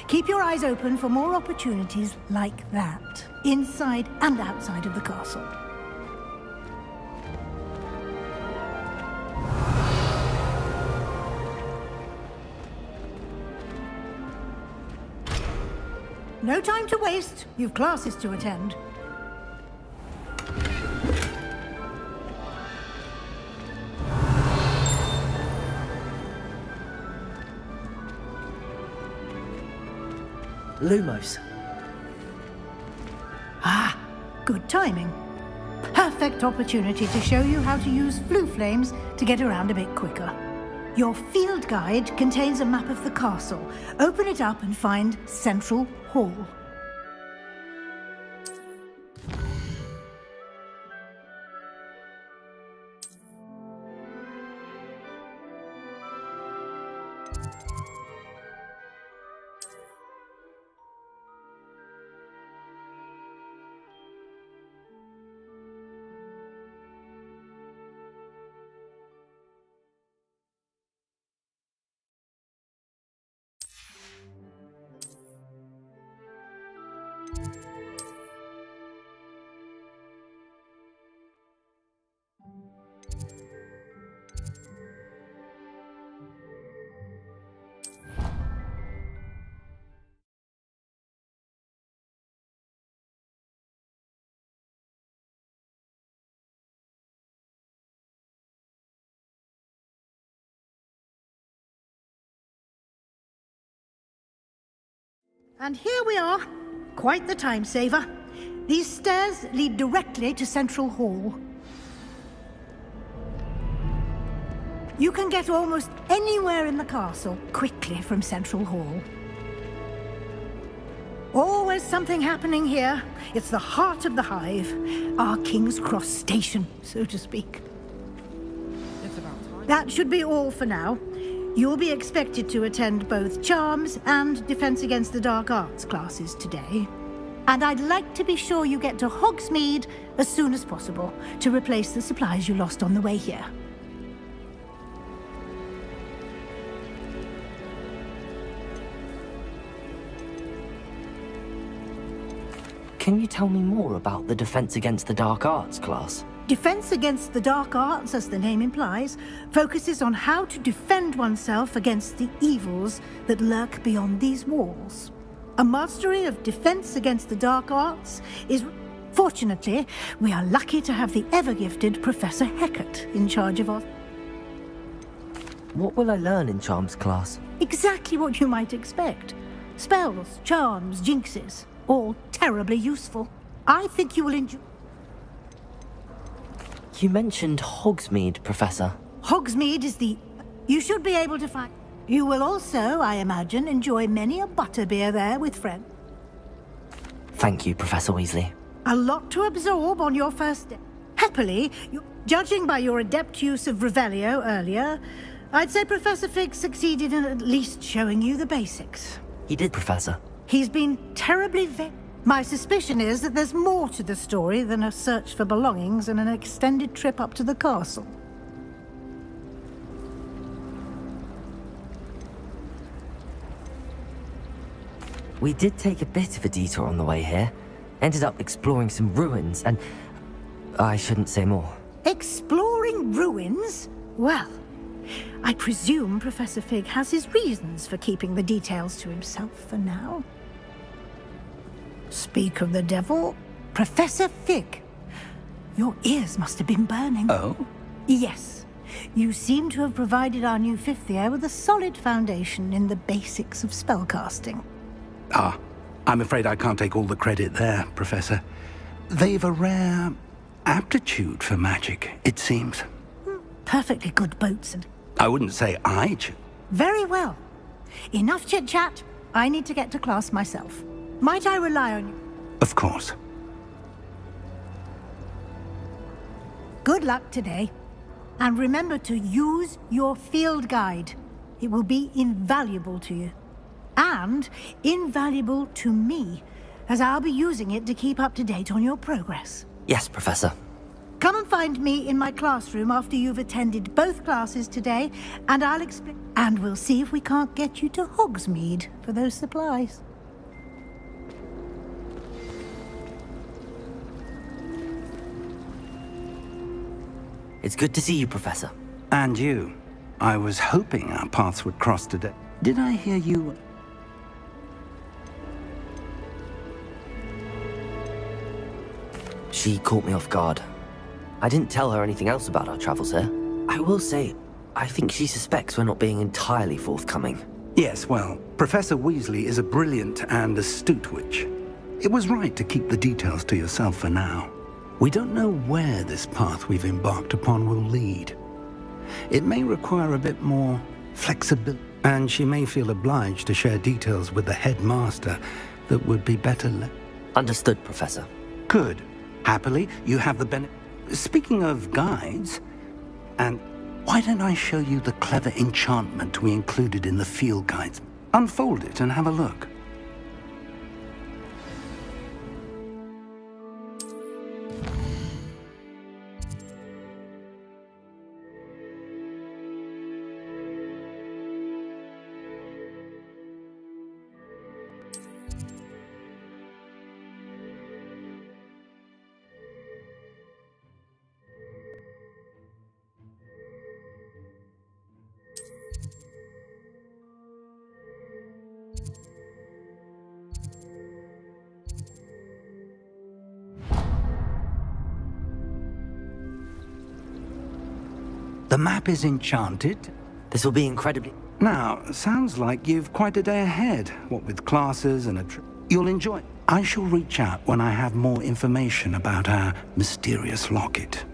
Keep your eyes open for more opportunities like that, inside and outside of the castle. No time to waste. You've classes to attend. Lumos. Ah, good timing. Perfect opportunity to show you how to use flue flames to get around a bit quicker. Your field guide contains a map of the castle. Open it up and find Central Hall. And here we are. Quite the time saver. These stairs lead directly to Central Hall. You can get almost anywhere in the castle quickly from Central Hall. Always something happening here. It's the heart of the hive. Our King's Cross station, so to speak. That should be all for now. You'll be expected to attend both Charms and Defense Against the Dark Arts classes today. And I'd like to be sure you get to Hogsmeade as soon as possible to replace the supplies you lost on the way here. Can you tell me more about the Defense Against the Dark Arts class? Defense Against the Dark Arts, as the name implies, focuses on how to defend oneself against the evils that lurk beyond these walls. A mastery of Defense Against the Dark Arts is... Fortunately, we are lucky to have the ever-gifted Professor Heckert in charge of our... What will I learn in Charms class? Exactly what you might expect. Spells, charms, jinxes, all terribly useful. I think you will enjoy... You mentioned Hogsmeade, Professor. Hogsmeade is the... You should be able to find... You will also, I imagine, enjoy many a butterbeer there with friends. Thank you, Professor Weasley. A lot to absorb on your first day. Happily, judging by your adept use of Revelio earlier, I'd say Professor Fig succeeded in at least showing you the basics. He did, Professor. He's been terribly My suspicion is that there's more to the story than a search for belongings and an extended trip up to the castle. We did take a bit of a detour on the way here. Ended up exploring some ruins and... I shouldn't say more. Exploring ruins? Well, I presume Professor Fig has his reasons for keeping the details to himself for now. Speak of the devil, Professor Fig. Your ears must have been burning. Oh? Yes. You seem to have provided our new fifth year with a solid foundation in the basics of spellcasting. Ah, I'm afraid I can't take all the credit there, Professor. They've a rare aptitude for magic, it seems. Perfectly good boats and... I wouldn't say I choose. Very well. Enough chit-chat. I need to get to class myself. Might I rely on you? Of course. Good luck today. And remember to use your field guide. It will be invaluable to you. And invaluable to me, as I'll be using it to keep up to date on your progress. Yes, Professor. Come and find me in my classroom after you've attended both classes today, and I'll explain. And we'll see if we can't get you to Hogsmeade for those supplies. It's good to see you, Professor. And you. I was hoping our paths would cross today. Did I hear you... She caught me off guard. I didn't tell her anything else about our travels here. I will say, I think she suspects we're not being entirely forthcoming. Yes, well, Professor Weasley is a brilliant and astute witch. It was right to keep the details to yourself for now. We don't know where this path we've embarked upon will lead. It may require a bit more flexibility, and she may feel obliged to share details with the headmaster that would be better Understood, Professor. Good. Happily, you have the benefit. Speaking of guides, and why don't I show you the clever enchantment we included in the field guides? Unfold it and have a look. The map is enchanted. This will be incredibly... Now, sounds like you've quite a day ahead, what with classes and a trip. You'll enjoy. I shall reach out when I have more information about our mysterious locket.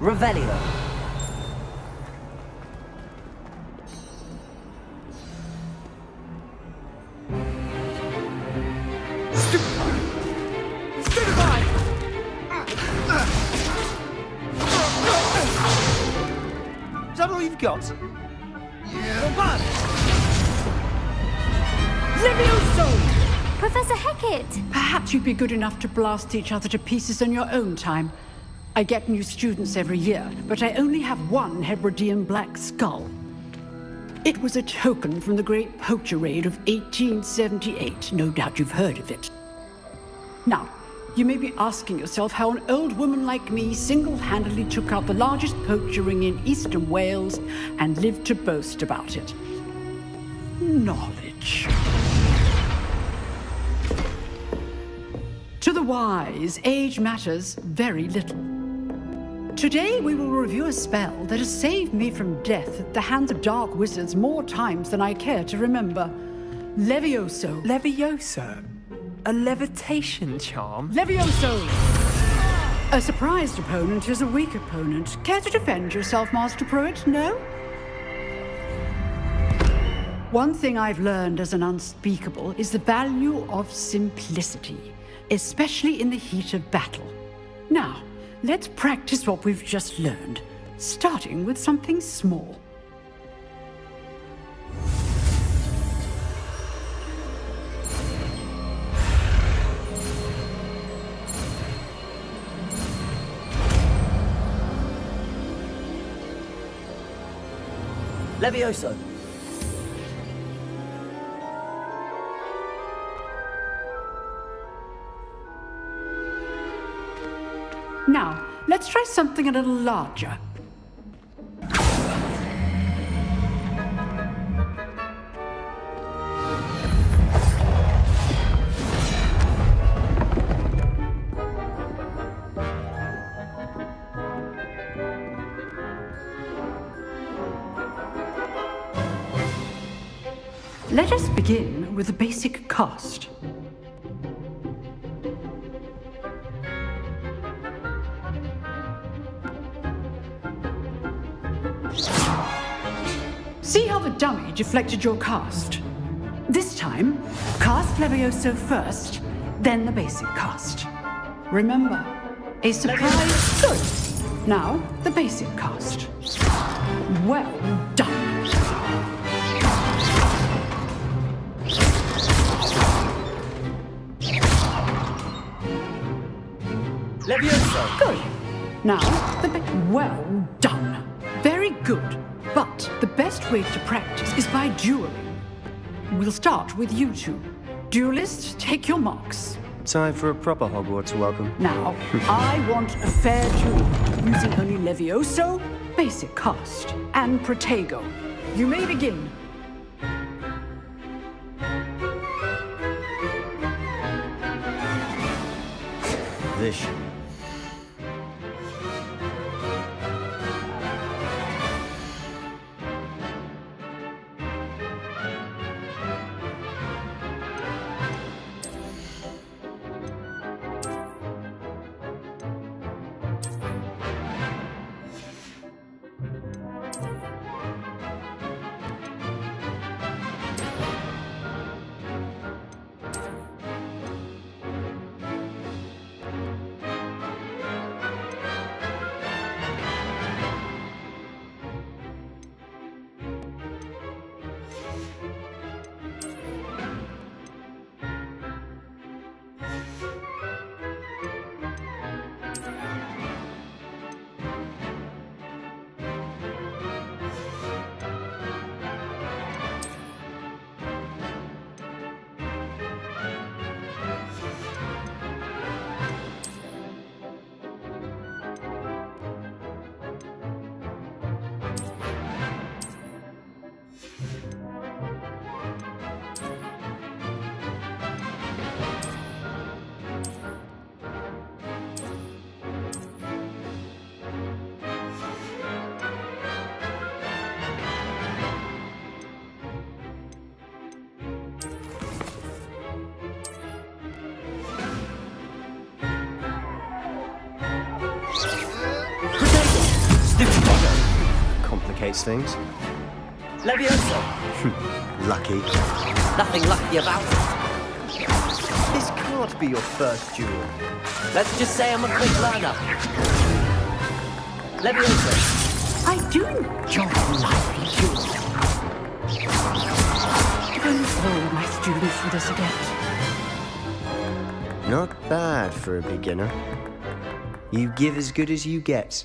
Revelio. Is that all you've got? Yeah. Levioso! Professor Hackett! Perhaps you'd be good enough to blast each other to pieces on your own time. I get new students every year, but I only have one Hebridean black skull. It was a token from the Great Poacher Raid of 1878. No doubt you've heard of it. Now, you may be asking yourself how an old woman like me single-handedly took out the largest poacher ring in eastern Wales and lived to boast about it. Knowledge. To the wise, age matters very little. Today we will review a spell that has saved me from death at the hands of dark wizards more times than I care to remember. Levioso. Levioso? A levitation charm? Levioso! A surprised opponent is a weak opponent. Care to defend yourself, Master Pruitt? No? One thing I've learned as an unspeakable is the value of simplicity, especially in the heat of battle. Now, let's practice what we've just learned, starting with something small. Levioso. Now, let's try something a little larger. Let us begin with a basic cast. See how the dummy deflected your cast? This time, cast Levioso first, then the basic cast. Remember, a surprise. Good. Now, the basic cast. Well done. Levioso. Good. Now, well done. Very good. But the best way to practice is by dueling. We'll start with you two. Duelists, take your marks. Time for a proper Hogwarts welcome. Now, I want a fair duel, using only Levioso, basic cast, and Protego. You may begin. Vision. complicates things. Levioso! Lucky. Nothing lucky about it. This can't be your first duel. Let's just say I'm a quick learner. Levioso! I do enjoy lively duels. If only all my students were this adept. Not bad for a beginner. You give as good as you get.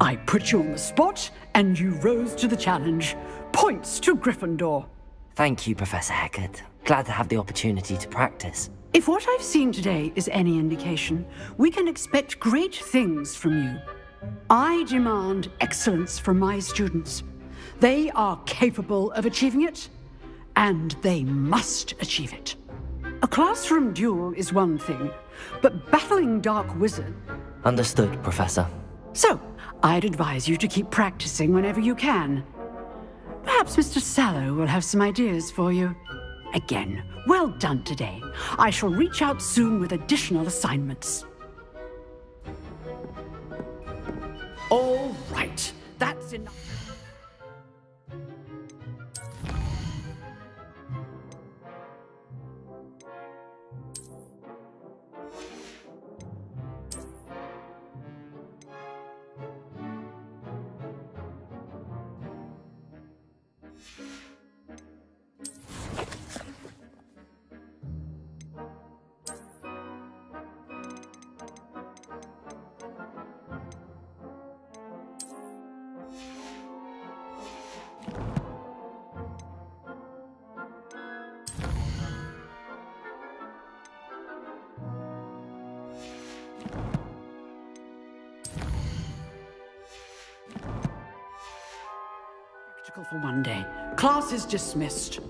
I put you on the spot, and you rose to the challenge. Points to Gryffindor. Thank you, Professor Heckert. Glad to have the opportunity to practice. If what I've seen today is any indication, we can expect great things from you. I demand excellence from my students. They are capable of achieving it, and they must achieve it. A classroom duel is one thing, but battling Dark Wizard... Understood, Professor. So, I'd advise you to keep practicing whenever you can. Perhaps Mr. Sallow will have some ideas for you. Again, well done today. I shall reach out soon with additional assignments. All right, that's enough. For one day. Class is dismissed.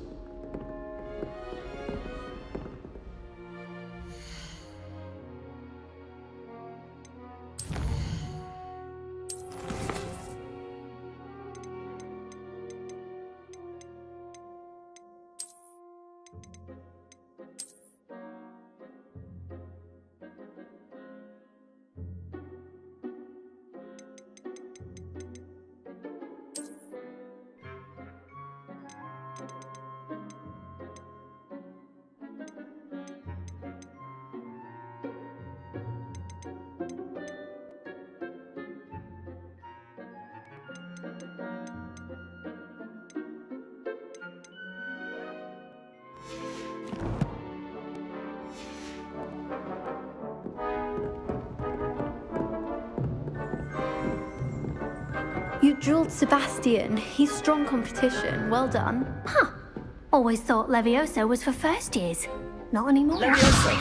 You drilled Sebastian. He's strong competition. Well done. Huh. Always thought Levioso was for first years. Not anymore. Levioso!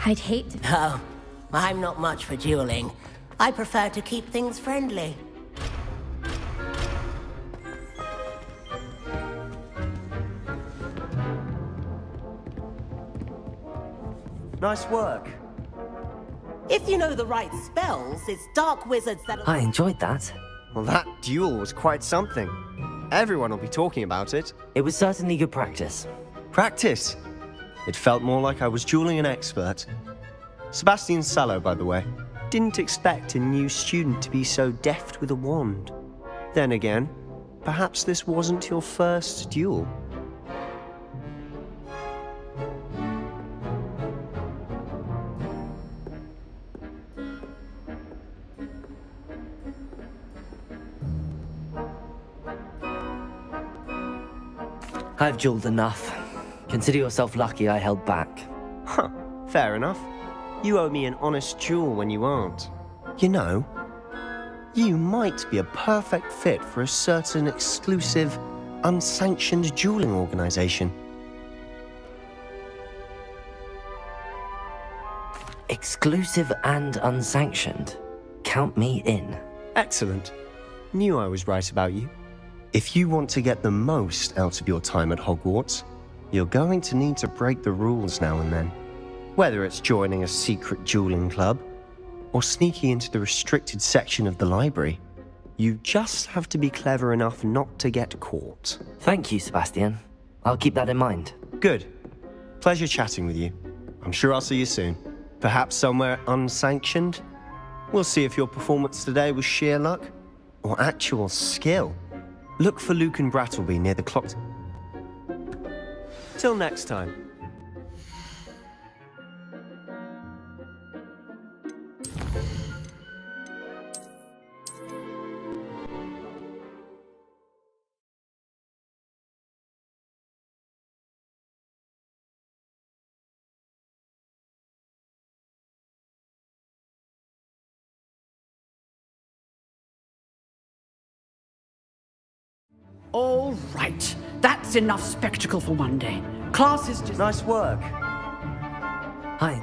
I'd hate to... Oh, I'm not much for dueling. I prefer to keep things friendly. Nice work. If you know the right spells, it's dark wizards that'll... I enjoyed that. Well, that duel was quite something. Everyone will be talking about it. It was certainly good practice. Practice? It felt more like I was dueling an expert. Sebastian Sallow, by the way. Didn't expect a new student to be so deft with a wand. Then again, perhaps this wasn't your first duel. I've dueled enough. Consider yourself lucky I held back. Huh, fair enough. You owe me an honest duel when you aren't. You know, you might be a perfect fit for a certain exclusive, unsanctioned dueling organization. Exclusive and unsanctioned? Count me in. Excellent. Knew I was right about you. If you want to get the most out of your time at Hogwarts, you're going to need to break the rules now and then. Whether it's joining a secret dueling club, or sneaking into the restricted section of the library. You just have to be clever enough not to get caught. Thank you, Sebastian. I'll keep that in mind. Good. Pleasure chatting with you. I'm sure I'll see you soon. Perhaps somewhere unsanctioned? We'll see if your performance today was sheer luck or actual skill. Look for Luke and Brattleby near the clock. Till next time. All right. That's enough spectacle for one day. Class is just... Nice work. Hi.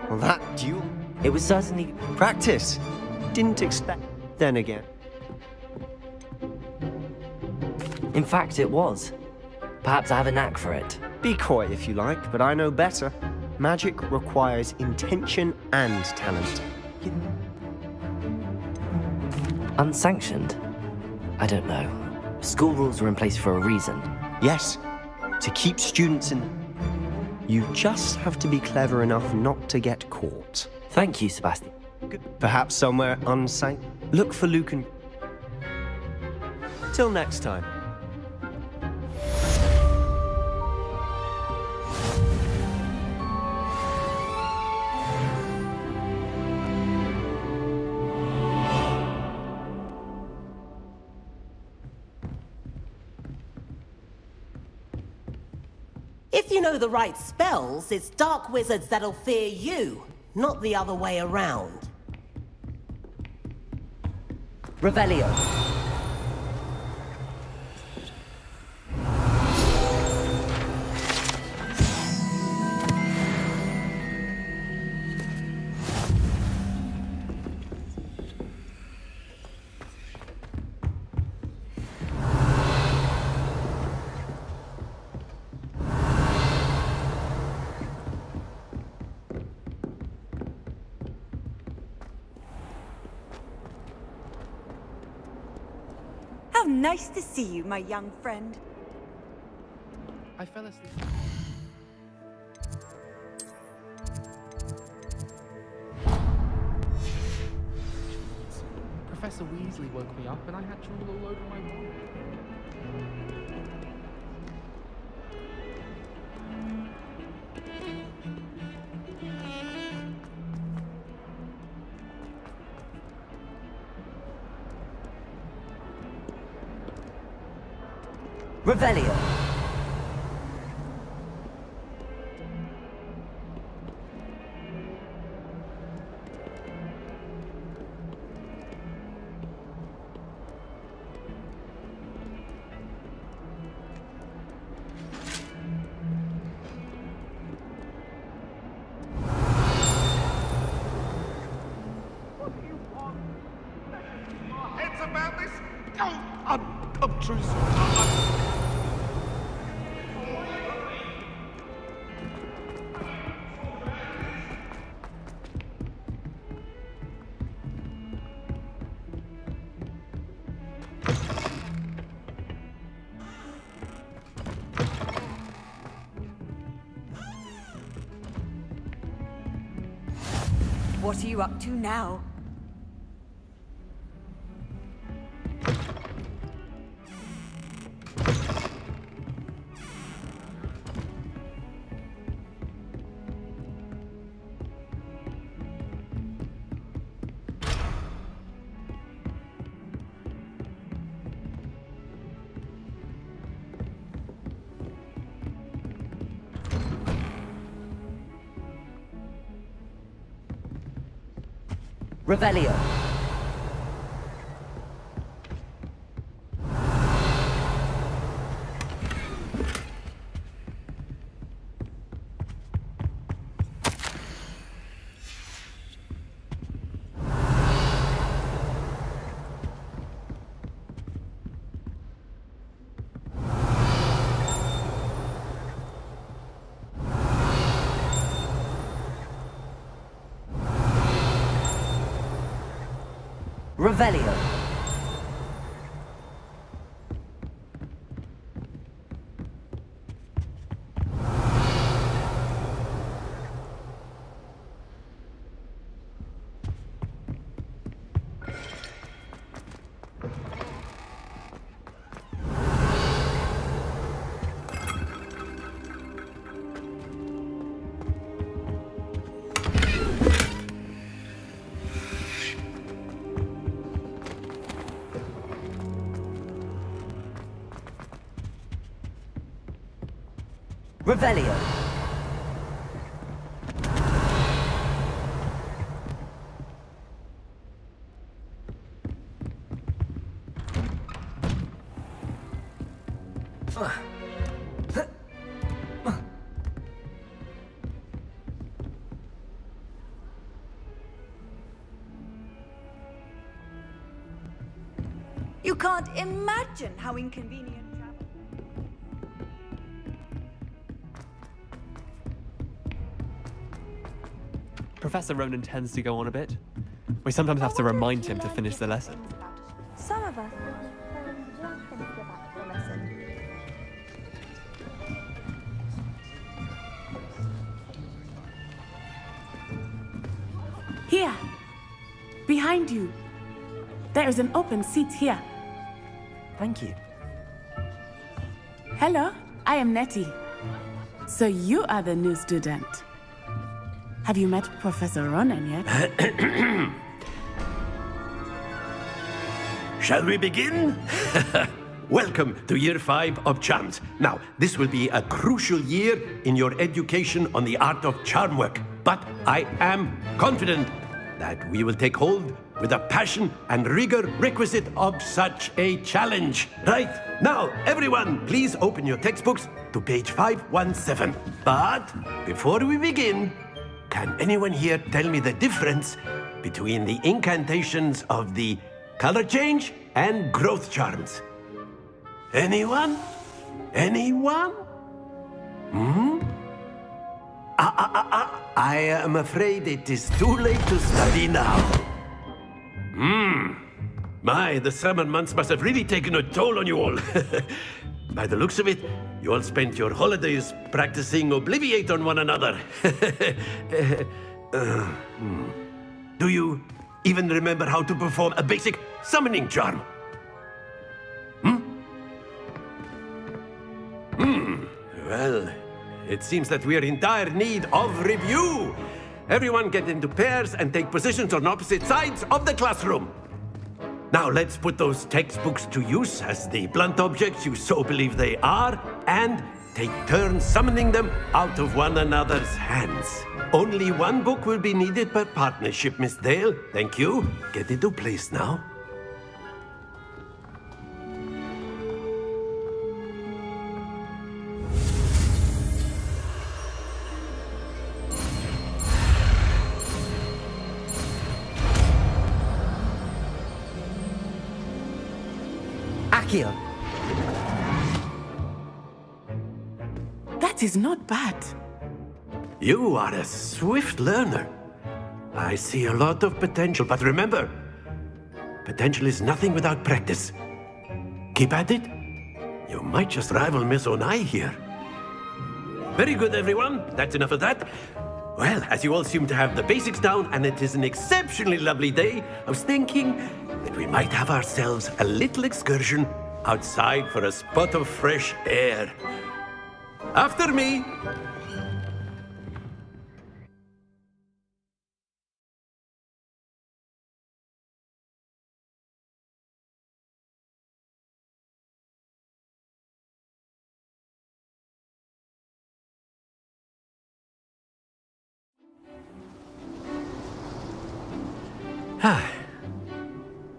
Well, that duel... It was certainly... Practice. Didn't expect... Then again. In fact, it was. Perhaps I have a knack for it. Be coy if you like, but I know better. Magic requires intention and talent. Unsanctioned? I don't know. School rules are in place for a reason. Yes, to keep students in... You just have to be clever enough not to get caught. Thank you, Sebastian. Perhaps somewhere unsanctioned. Look for Luke and... Till next time. If you know the right spells, it's dark wizards that'll fear you, not the other way around. Revelio. How nice to see you, my young friend. I fell asleep. Professor Weasley woke me up and I had drool all over my wall. Revelio. Heads about this? Oh, I'm true, sir. What are you up to now? Revelio. Revelio. Revelio. You can't imagine how inconvenient travel. Professor Ronan tends to go on a bit. We sometimes have to remind him to finish the lesson. Some of us just finish the back to the lesson. Here. Behind you. There is an open seat here. Thank you. Hello, I am Nettie. So you are the new student. Have you met Professor Ronan yet? Shall we begin? Welcome to Year 5 of Charms. Now, this will be a crucial year in your education on the art of charm work. But I am confident that we will take hold with the passion and rigor requisite of such a challenge. Right, now, everyone, please open your textbooks to page 517. But before we begin, can anyone here tell me the difference between the incantations of the color change and growth charms? Anyone? Anyone? I am afraid it is too late to study now. My, the summer months must have really taken a toll on you all. By the looks of it, you all spent your holidays practicing Obliviate on one another. Do you even remember how to perform a basic summoning charm? Well, it seems that we are in dire need of review. Everyone get into pairs and take positions on opposite sides of the classroom. Now let's put those textbooks to use as the blunt objects you so believe they are, and take turns summoning them out of one another's hands. Only one book will be needed per partnership, Miss Dale. Thank you. Get into place now. Accio. That is not bad. You are a swift learner. I see a lot of potential, but remember, potential is nothing without practice. Keep at it. You might just rival Miss Onai here. Very good, everyone. That's enough of that. Well, as you all seem to have the basics down, and it is an exceptionally lovely day, I was thinking that we might have ourselves a little excursion outside for a spot of fresh air. After me.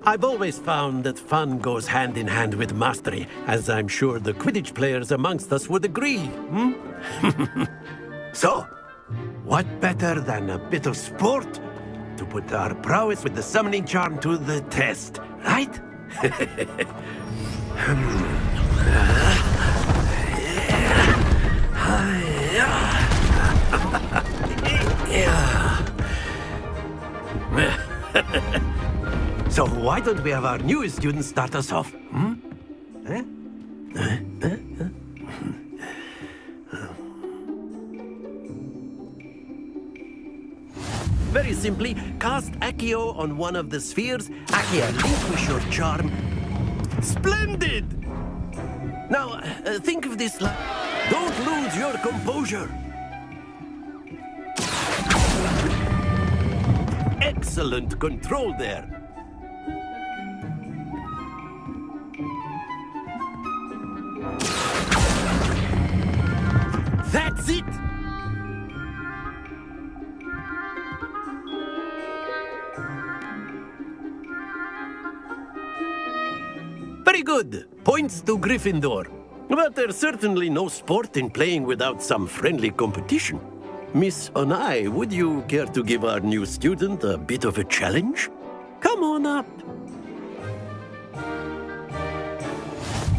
I've always found that fun goes hand in hand with mastery, as I'm sure the Quidditch players amongst us would agree. So, what better than a bit of sport to put our prowess with the summoning charm to the test, right? So why don't we have our newest student start us off? Very simply, cast Accio on one of the spheres. Accio, relinquish your charm. Splendid! Now, think of this like... Don't lose your composure. Excellent control there. Very good. Points to Gryffindor. But there's certainly no sport in playing without some friendly competition. Miss Onai, would you care to give our new student a bit of a challenge? Come on up.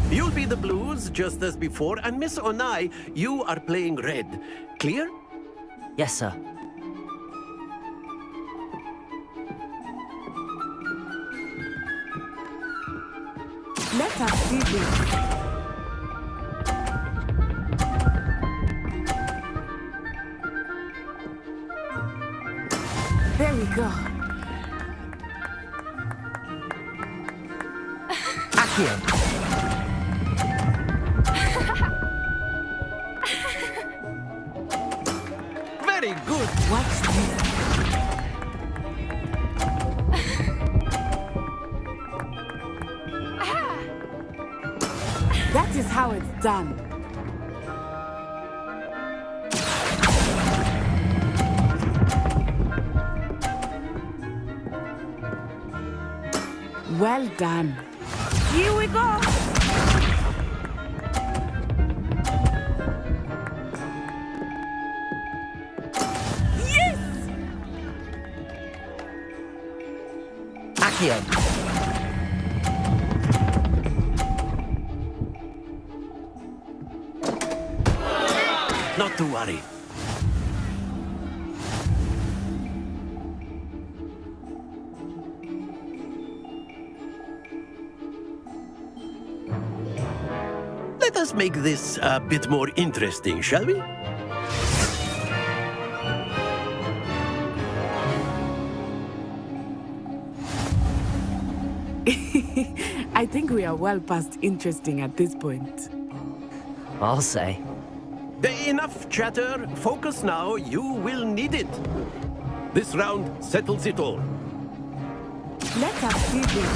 You'll be the blues, just as before, and Miss Onai, you are playing red. Clear? Yes, sir. Let us see this. There we go. Accio. Very good. Watch this. That is how it's done. Well done. Here we go. Yes! Accio. Not to worry. Let us make this a bit more interesting, shall we? I think we are well past interesting at this point. I'll say. Enough chatter. Focus now. You will need it. This round settles it all. Let us see this.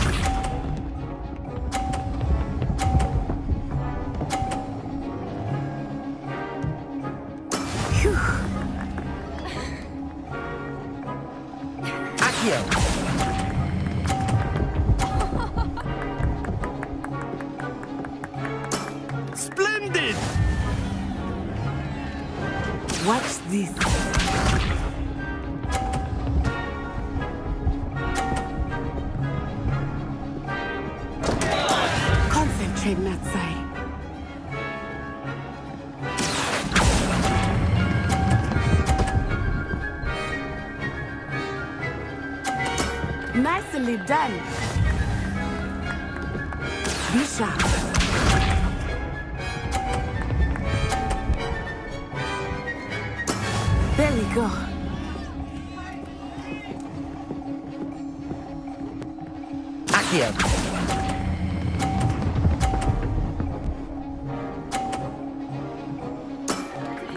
Accio. Splendid! Watch this. Concentrate, Natsai. Nicely done. Be sharp. There we go. Accio.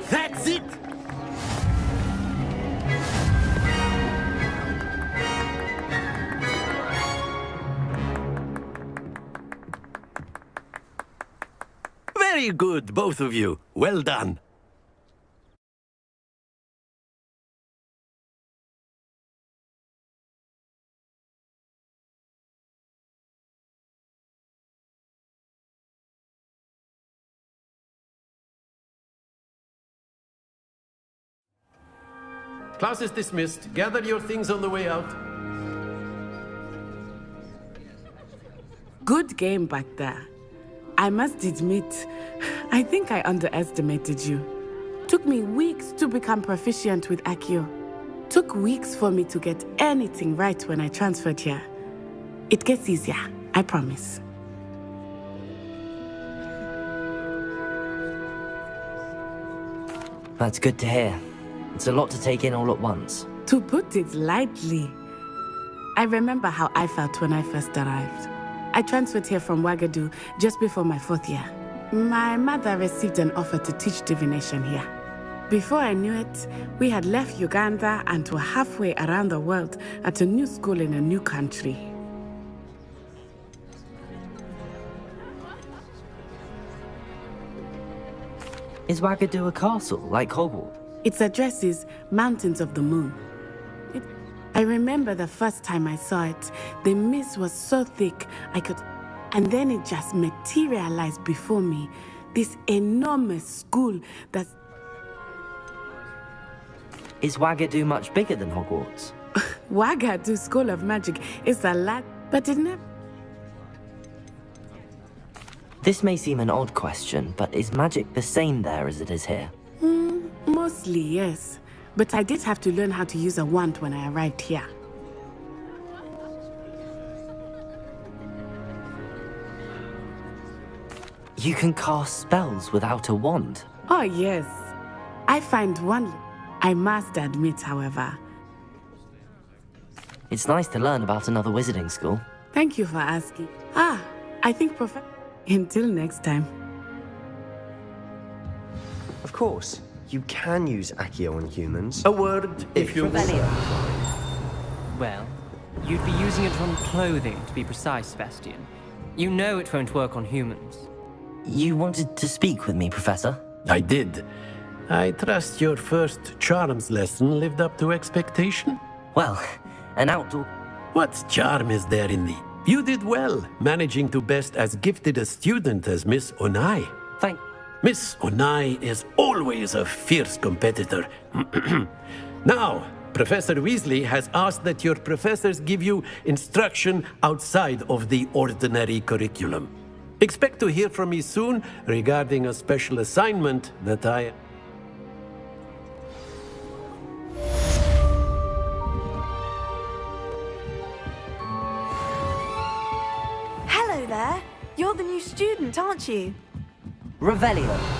That's it! Very good, both of you. Well done. Class is dismissed. Gather your things on the way out. Good game back there. I must admit, I think I underestimated you. Took me weeks to become proficient with Accio. Took weeks for me to get anything right when I transferred here. It gets easier, I promise. That's good to hear. It's a lot to take in all at once. To put it lightly, I remember how I felt when I first arrived. I transferred here from Wagadu just before my 4th year. My mother received an offer to teach divination here. Before I knew it, we had left Uganda and were halfway around the world at a new school in a new country. Is Wagadu a castle, like Hogwarts? Its address is Mountains of the Moon. I remember the first time I saw it, the mist was so thick I could... And then it just materialized before me. This enormous school that's... Is Wagadu much bigger than Hogwarts? Wagadu School of Magic is a lot, but it never... This may seem an odd question, but is magic the same there as it is here? Mostly, yes. But I did have to learn how to use a wand when I arrived here. You can cast spells without a wand? Oh, yes. I find one... I must admit, however. It's nice to learn about another wizarding school. Thank you for asking. I think Until next time. Of course, you can use Accio on humans. A word, if you... Well, you'd be using it on clothing, to be precise, Sebastian. You know it won't work on humans. You wanted to speak with me, Professor? I did. I trust your first charms lesson lived up to expectation? Well, an outdoor... What charm is there in thee? You did well, managing to best as gifted a student as Miss Onai. Thank... Miss Onai is always a fierce competitor. Now, Professor Weasley has asked that your professors give you instruction outside of the ordinary curriculum. Expect to hear from me soon regarding a special assignment that I... Hello there. You're the new student, aren't you? Revelio.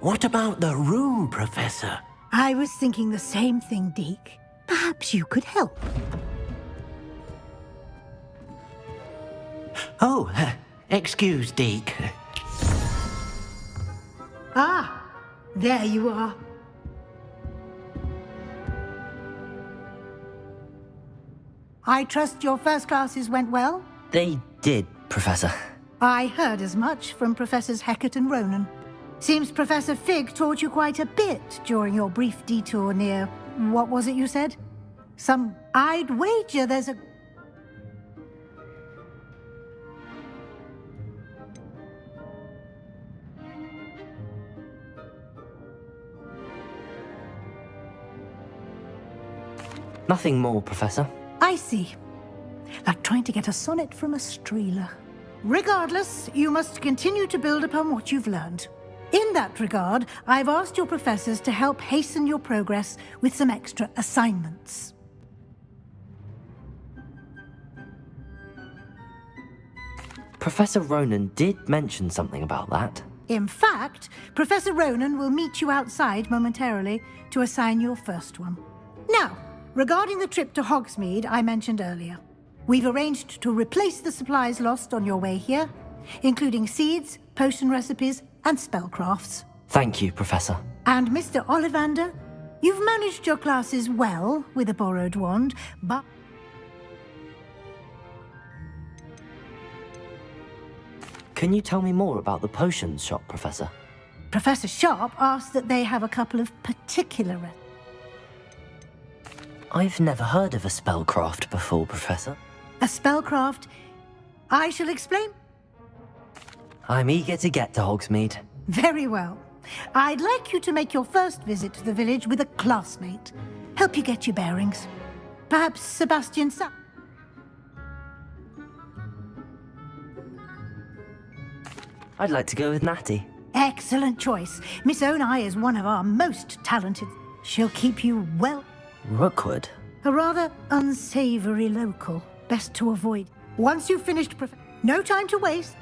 What about the room, Professor? I was thinking the same thing, Deke. Perhaps you could help. Oh, excuse, Deke. Ah, there you are. I trust your first classes went well? They did, Professor. I heard as much from Professors Hecat and Ronan. Seems Professor Fig taught you quite a bit during your brief detour near... what was it you said? I'd wager there's a... Nothing more, Professor. I see. Like trying to get a sonnet from a streeler. Regardless, you must continue to build upon what you've learned. In that regard, I've asked your professors to help hasten your progress with some extra assignments. Professor Ronan did mention something about that. In fact, Professor Ronan will meet you outside momentarily to assign your first one. Now, regarding the trip to Hogsmeade I mentioned earlier, we've arranged to replace the supplies lost on your way here, including seeds, potion recipes, and spellcrafts. Thank you, Professor. And Mr. Ollivander, you've managed your classes well with a borrowed wand, but... Can you tell me more about the potions shop, Professor? Professor Sharp asked that they have a couple of particular... I've never heard of a spellcraft before, Professor. A spellcraft? I shall explain. I'm eager to get to Hogsmeade. Very well. I'd like you to make your first visit to the village with a classmate. Help you get your bearings. Perhaps Sebastian Sa... I'd like to go with Natty. Excellent choice. Miss Onai is one of our most talented. She'll keep you well... Rookwood? A rather unsavory local. Best to avoid. Once you've finished... No time to waste.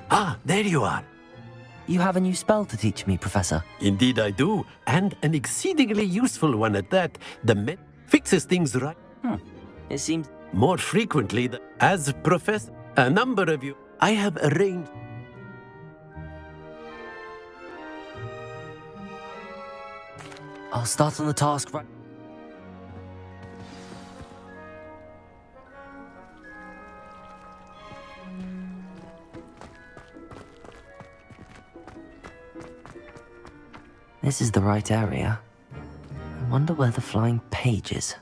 Ah, there you are. You have a new spell to teach me, Professor. Indeed I do, and an exceedingly useful one at that. The met fixes things right. It seems... More frequently, as Professor, a number of you, I have arranged... I'll start on the task right... This is the right area. I wonder where the flying page is.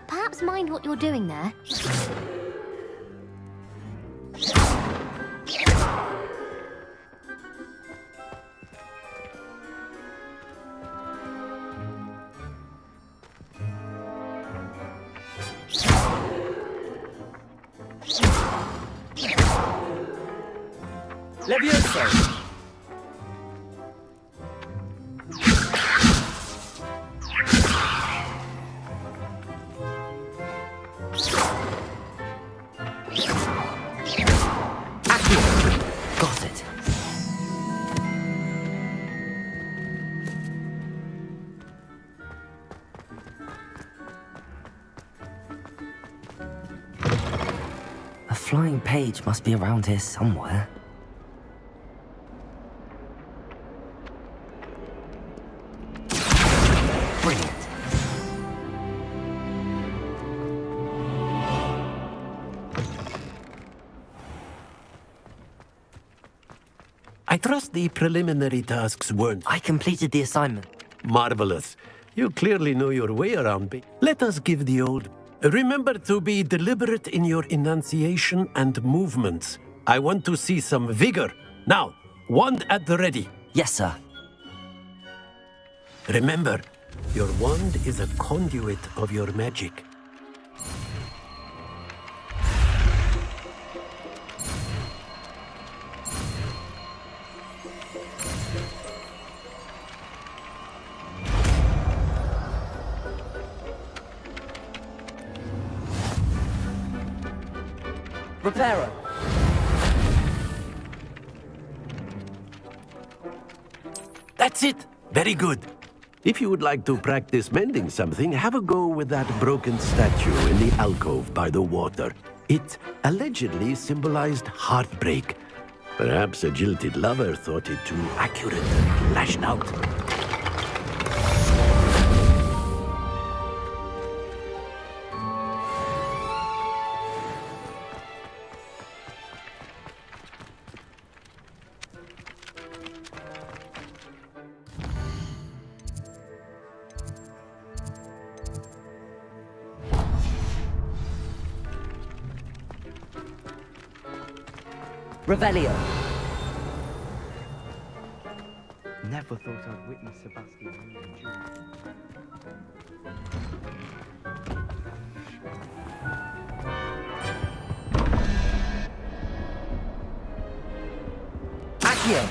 Perhaps mind what you're doing there. Levioso! Got it. A flying page must be around here somewhere. Brilliant. I trust the preliminary tasks weren't... I completed the assignment. Marvelous. You clearly know your way around me. Let us give the old... Remember to be deliberate in your enunciation and movements. I want to see some vigor. Now, wand at the ready. Yes, sir. Remember, your wand is a conduit of your magic. Reparo. That's it. Very good. If you would like to practice mending something, have a go with that broken statue in the alcove by the water. It allegedly symbolized heartbreak. Perhaps a jilted lover thought it too accurate and lashed out. Revelio. Never thought I'd witness Sebastian lose a duel. Accio!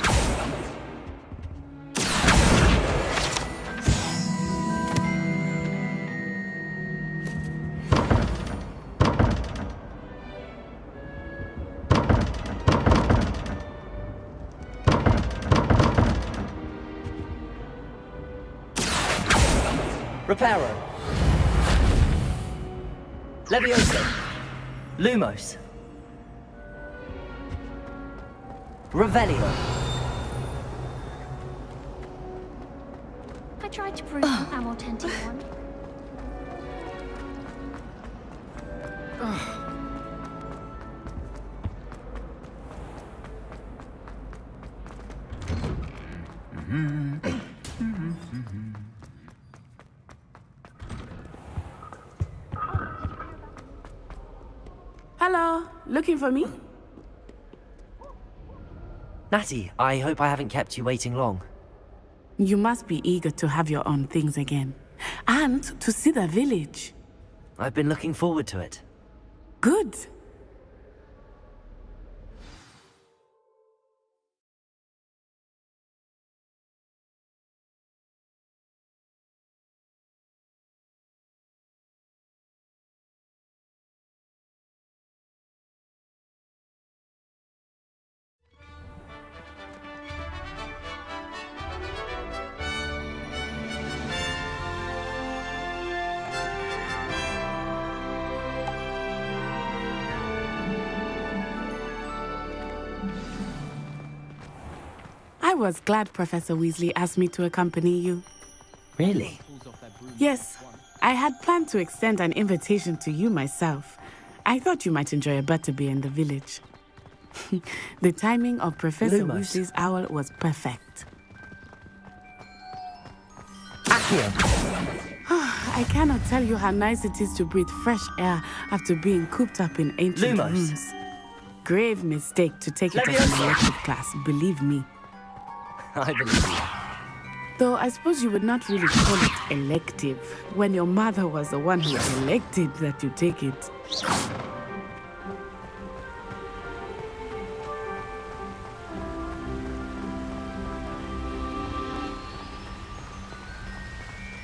Reparo. Levioso. Lumos. Revelio. I tried to prove an Amortenti one. Hello, looking for me? Natty, I hope I haven't kept you waiting long. You must be eager to have your own things again. And to see the village. I've been looking forward to it. Good. I was glad Professor Weasley asked me to accompany you. Really? Yes, I had planned to extend an invitation to you myself. I thought you might enjoy a butterbeer in the village. The timing of Professor Lumos. Weasley's owl was perfect. Accio! I cannot tell you how nice it is to breathe fresh air after being cooped up in ancient Lumos. rooms. Grave mistake to take it as an elective class, believe me. I believe you. Though I suppose you would not really call it elective when your mother was the one who elected that you take it.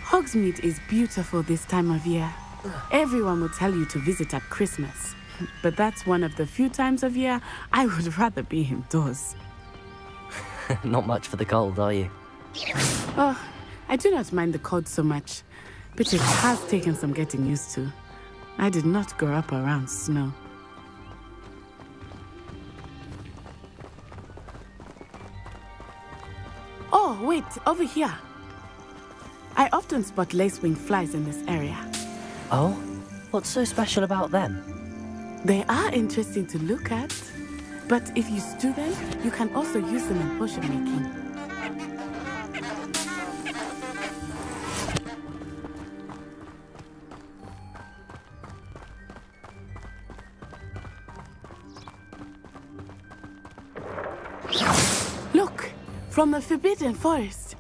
Hogsmeade is beautiful this time of year. Everyone will tell you to visit at Christmas. But that's one of the few times of year I would rather be indoors. Not much for the cold, are you? Oh, I do not mind the cold so much, but it has taken some getting used to. I did not grow up around snow. Oh, wait, over here. I often spot lacewing flies in this area. Oh? What's so special about them? They are interesting to look at, but if you stew them, you can also use them in potion making. Look! From the Forbidden Forest!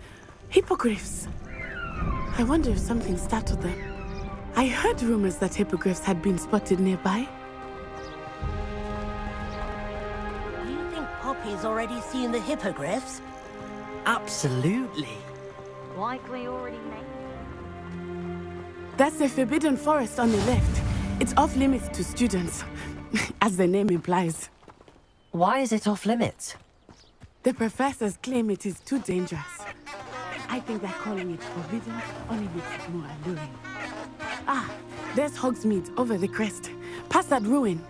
Hippogriffs! I wonder if something startled them. I heard rumors that hippogriffs had been spotted nearby. Do you think Poppy's already seen the hippogriffs? Absolutely. Likely already named. That's the Forbidden Forest on the left. It's off limits to students, as the name implies. Why is it off limits? The professors claim it is too dangerous. I think that calling it forbidden only makes it more alluring. Ah, there's Hogsmeade over the crest. Past that ruin.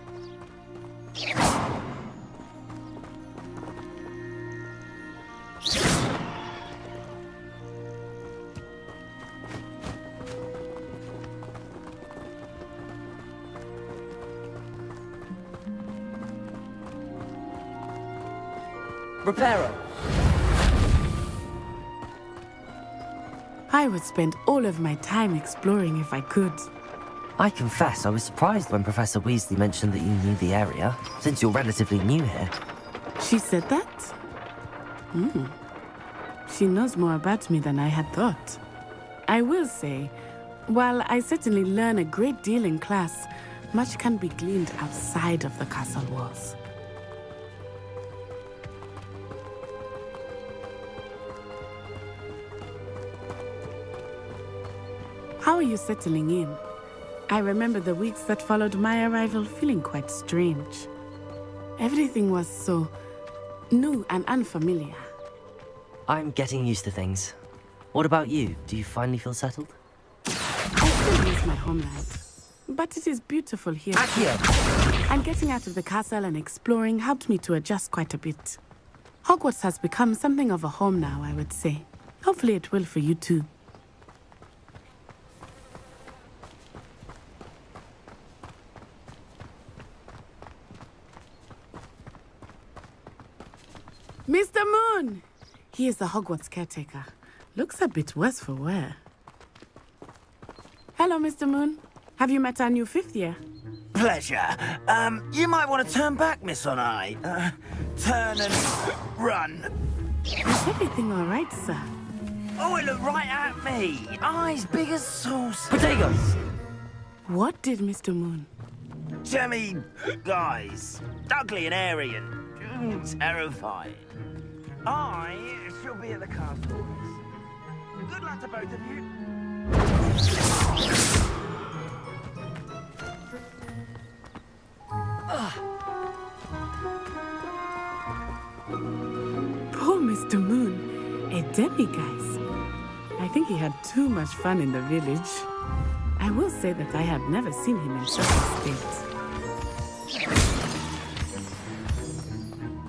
Reparo. I would spend all of my time exploring if I could. I confess I was surprised when Professor Weasley mentioned that you knew the area, since you're relatively new here. She said that? She knows more about me than I had thought. I will say, while I certainly learn a great deal in class, much can be gleaned outside of the castle walls. How are you settling in? I remember the weeks that followed my arrival feeling quite strange. Everything was so new and unfamiliar. I'm getting used to things. What about you? Do you finally feel settled? I still miss my homeland, but it is beautiful here. And getting out of the castle and exploring helped me to adjust quite a bit. Hogwarts has become something of a home now, I would say. Hopefully it will for you too. Mr. Moon! He is the Hogwarts caretaker. Looks a bit worse for wear. Hello, Mr. Moon. Have you met our new 5th year? Pleasure. You might want to turn back, Miss Onai. Turn and run. Is everything all right, sir? Oh, it looked right at me. Eyes big as sauce. Potatoes! What did Mr. Moon? Jemmy, guys. Ugly and airy and terrifying. I shall be at the castle. Good luck to both of you. Poor Mr. Moon, a demiguise. I think he had too much fun in the village. I will say that I have never seen him in such a state.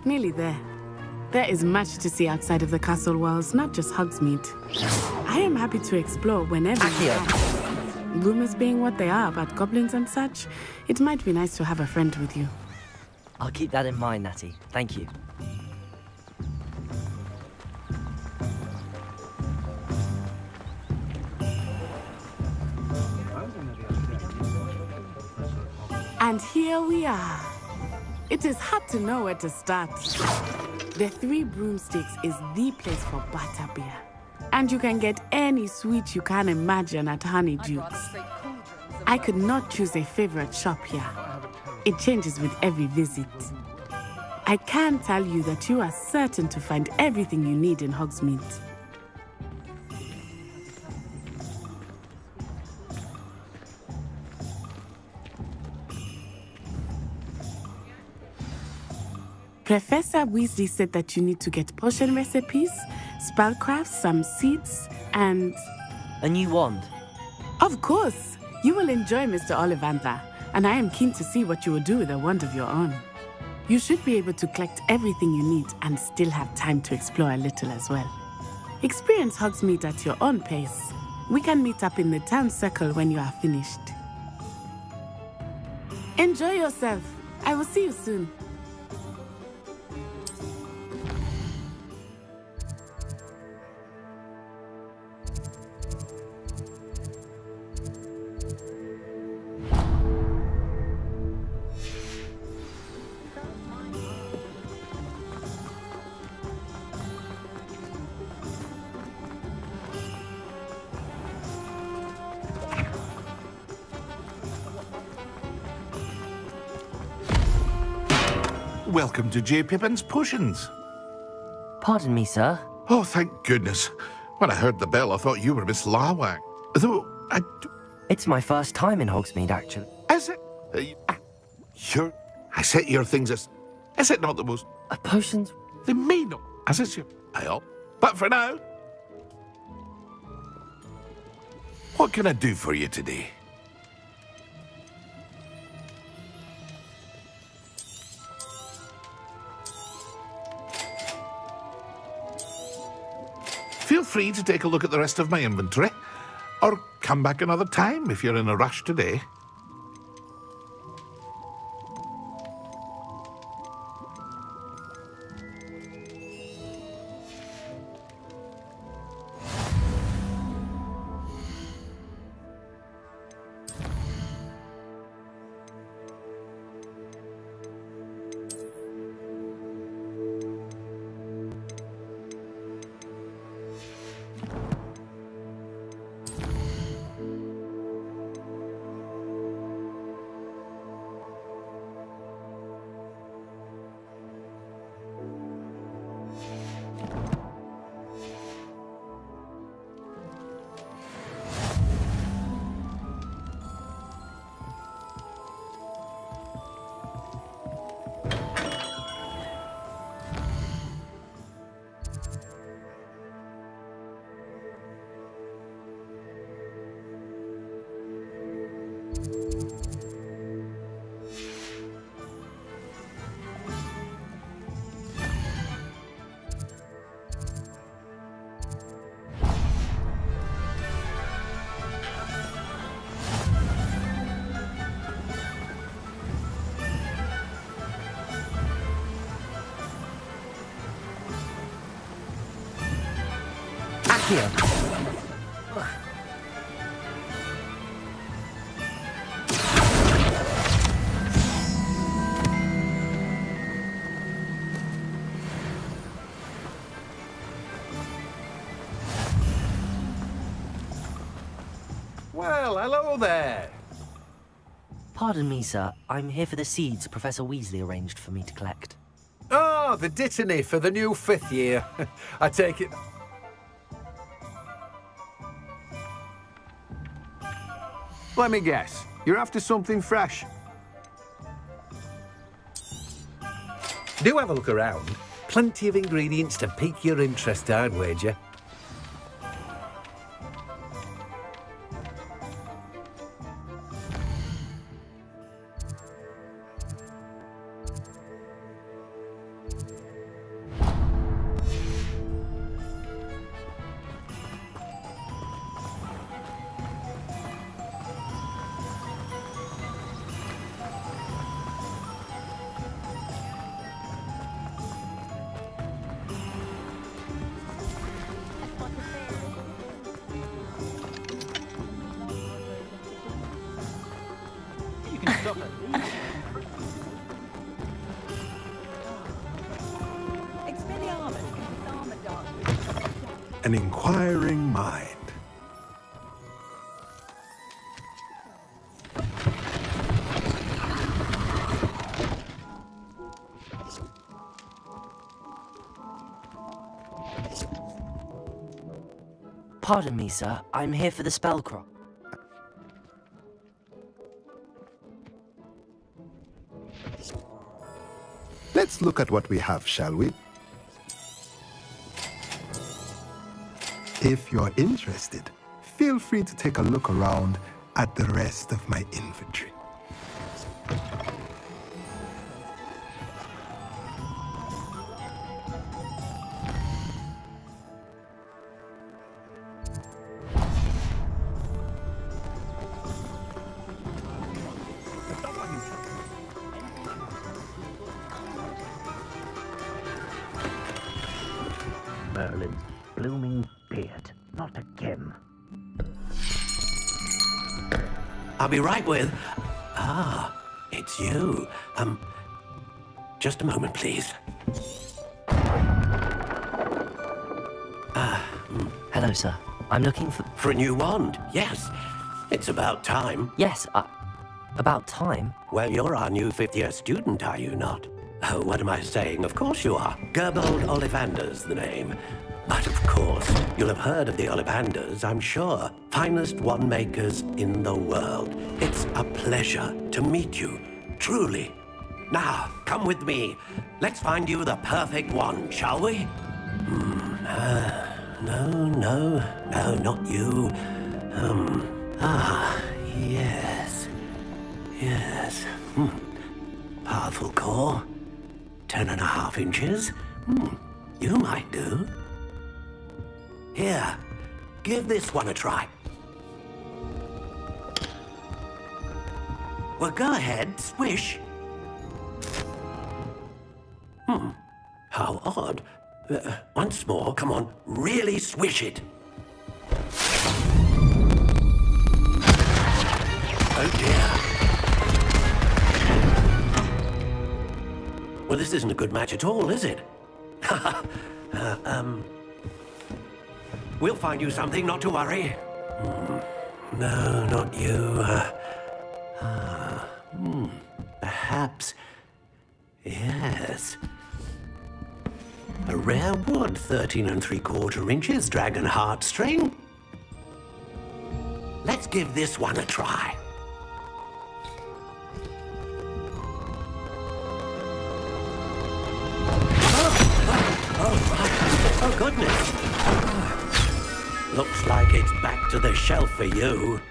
Nearly there. There is much to see outside of the castle walls, not just Hogsmeade. I am happy to explore whenever you like. Rumors being what they are about goblins and such, it might be nice to have a friend with you. I'll keep that in mind, Natty. Thank you. And here we are. It is hard to know where to start. The Three Broomsticks is the place for butterbeer. And you can get any sweet you can imagine at Honeyduke's. I could not choose a favorite shop here. It changes with every visit. I can tell you that you are certain to find everything you need in Hogsmeade. Professor Weasley said that you need to get potion recipes, spellcraft, some seeds, and... a new wand? Of course! You will enjoy Mr. Ollivander, and I am keen to see what you will do with a wand of your own. You should be able to collect everything you need and still have time to explore a little as well. Experience Hogsmeade at your own pace. We can meet up in the town circle when you are finished. Enjoy yourself. I will see you soon. Welcome to J. Pippin's Potions. Pardon me, sir. Oh, thank goodness. When I heard the bell, I thought you were Miss Lawak. Though, It's my first time in Hogsmeade, actually. Is it? Sure. I set your things as... Is it not the most... Potions? They may not, as is your... ale. But for now... What can I do for you today? Feel free to take a look at the rest of my inventory, or come back another time if you're in a rush today. Here. Well, hello there. Pardon me, sir. I'm here for the seeds Professor Weasley arranged for me to collect. Oh, the dittany for the new 5th year. I take it... Let me guess. You're after something fresh. Do have a look around. Plenty of ingredients to pique your interest, I'd wager. An inquiring mind. Pardon me, sir. I'm here for the spell crop. Let's look at what we have, shall we? If you're interested, feel free to take a look around at the rest of my inventory. Merlin's blooming beard. Not again. I'll be right with... Ah, it's you. Just a moment, please. Hello, sir. I'm looking for... For a new wand, yes. It's about time. Yes, about time? Well, you're our new 5th-year student, are you not? Oh, what am I saying? Of course you are. Gerbold Ollivander's the name. But of course, you'll have heard of the Ollivanders, I'm sure. Finest wand makers in the world. It's a pleasure to meet you, truly. Now, come with me. Let's find you the perfect wand, shall we? No, not you. Yes. Powerful core. 10.5 inches. You might do. Here, give this one a try. Well, go ahead, swish. How odd. Once more, come on, really swish it. Oh dear. Well, this isn't a good match at all, is it? We'll find you something, not to worry. No, not you. Perhaps. Yes. A rare wood, 13 3/4 inches, dragon heartstring. Let's give this one a try. Oh, goodness. Looks like it's back to the shelf for you.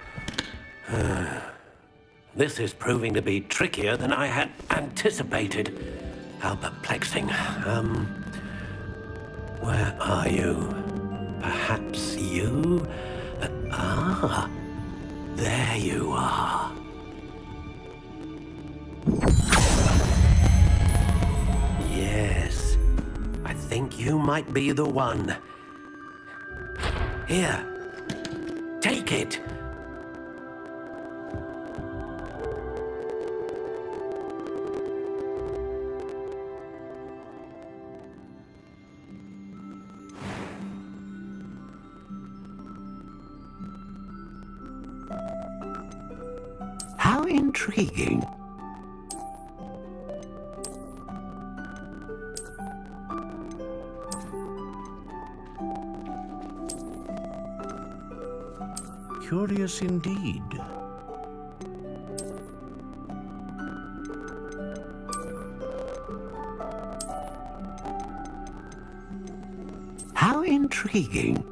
This is proving to be trickier than I had anticipated. How perplexing. Where are you? Perhaps you? There you are. Yes, I think you might be the one. Here. Take it. How intriguing. Curious indeed. How intriguing.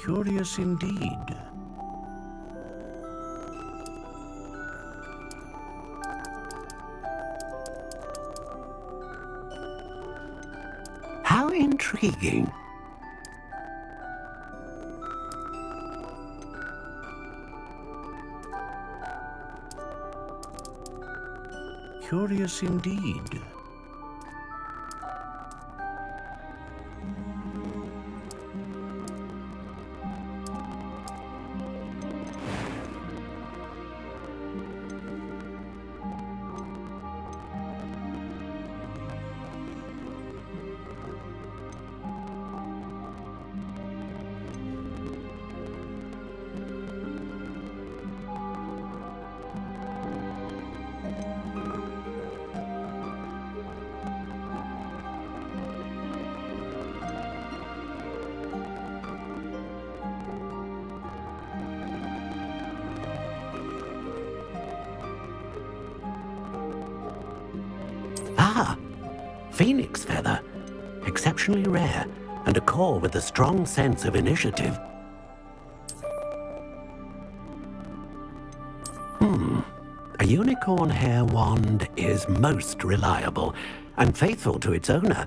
Curious indeed. How intriguing. Curious indeed. Ah, phoenix feather. Exceptionally rare, and a core with a strong sense of initiative. A unicorn hair wand is most reliable and faithful to its owner.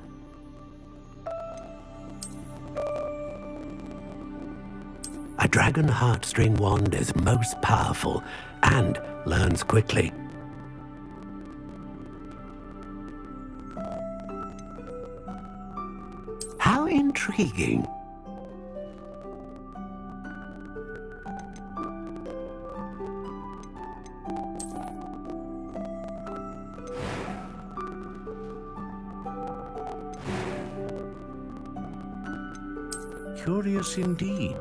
A dragon heartstring wand is most powerful and learns quickly. How intriguing. Curious indeed.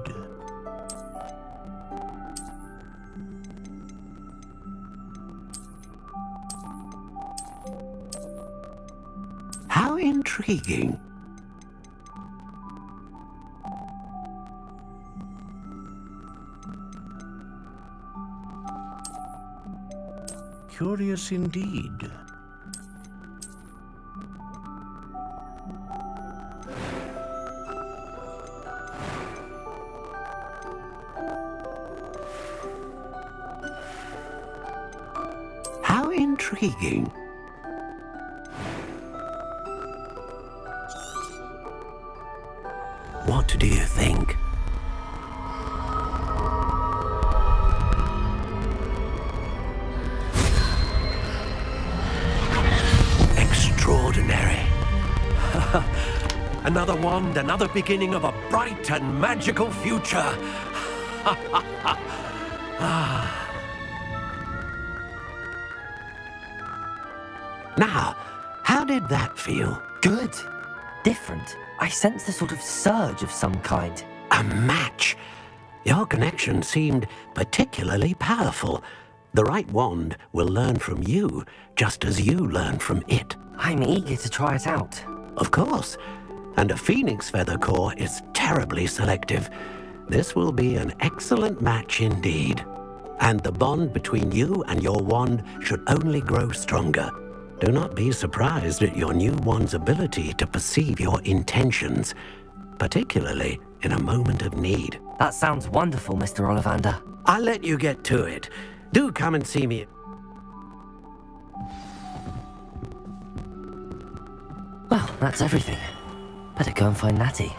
How intriguing. Curious indeed. How intriguing. What do you think? Extraordinary. Another wand, another beginning of a bright and magical future. Now, how did that feel? Good. Different. I sensed a sort of surge of some kind. A match. Your connection seemed particularly powerful. The right wand will learn from you, just as you learn from it. I'm eager to try it out. Of course. And a phoenix feather core is terribly selective. This will be an excellent match indeed. And the bond between you and your wand should only grow stronger. Do not be surprised at your new wand's ability to perceive your intentions, particularly in a moment of need. That sounds wonderful, Mr. Ollivander. I'll let you get to it. Do come and see me. Well, that's everything. Better go and find Natty.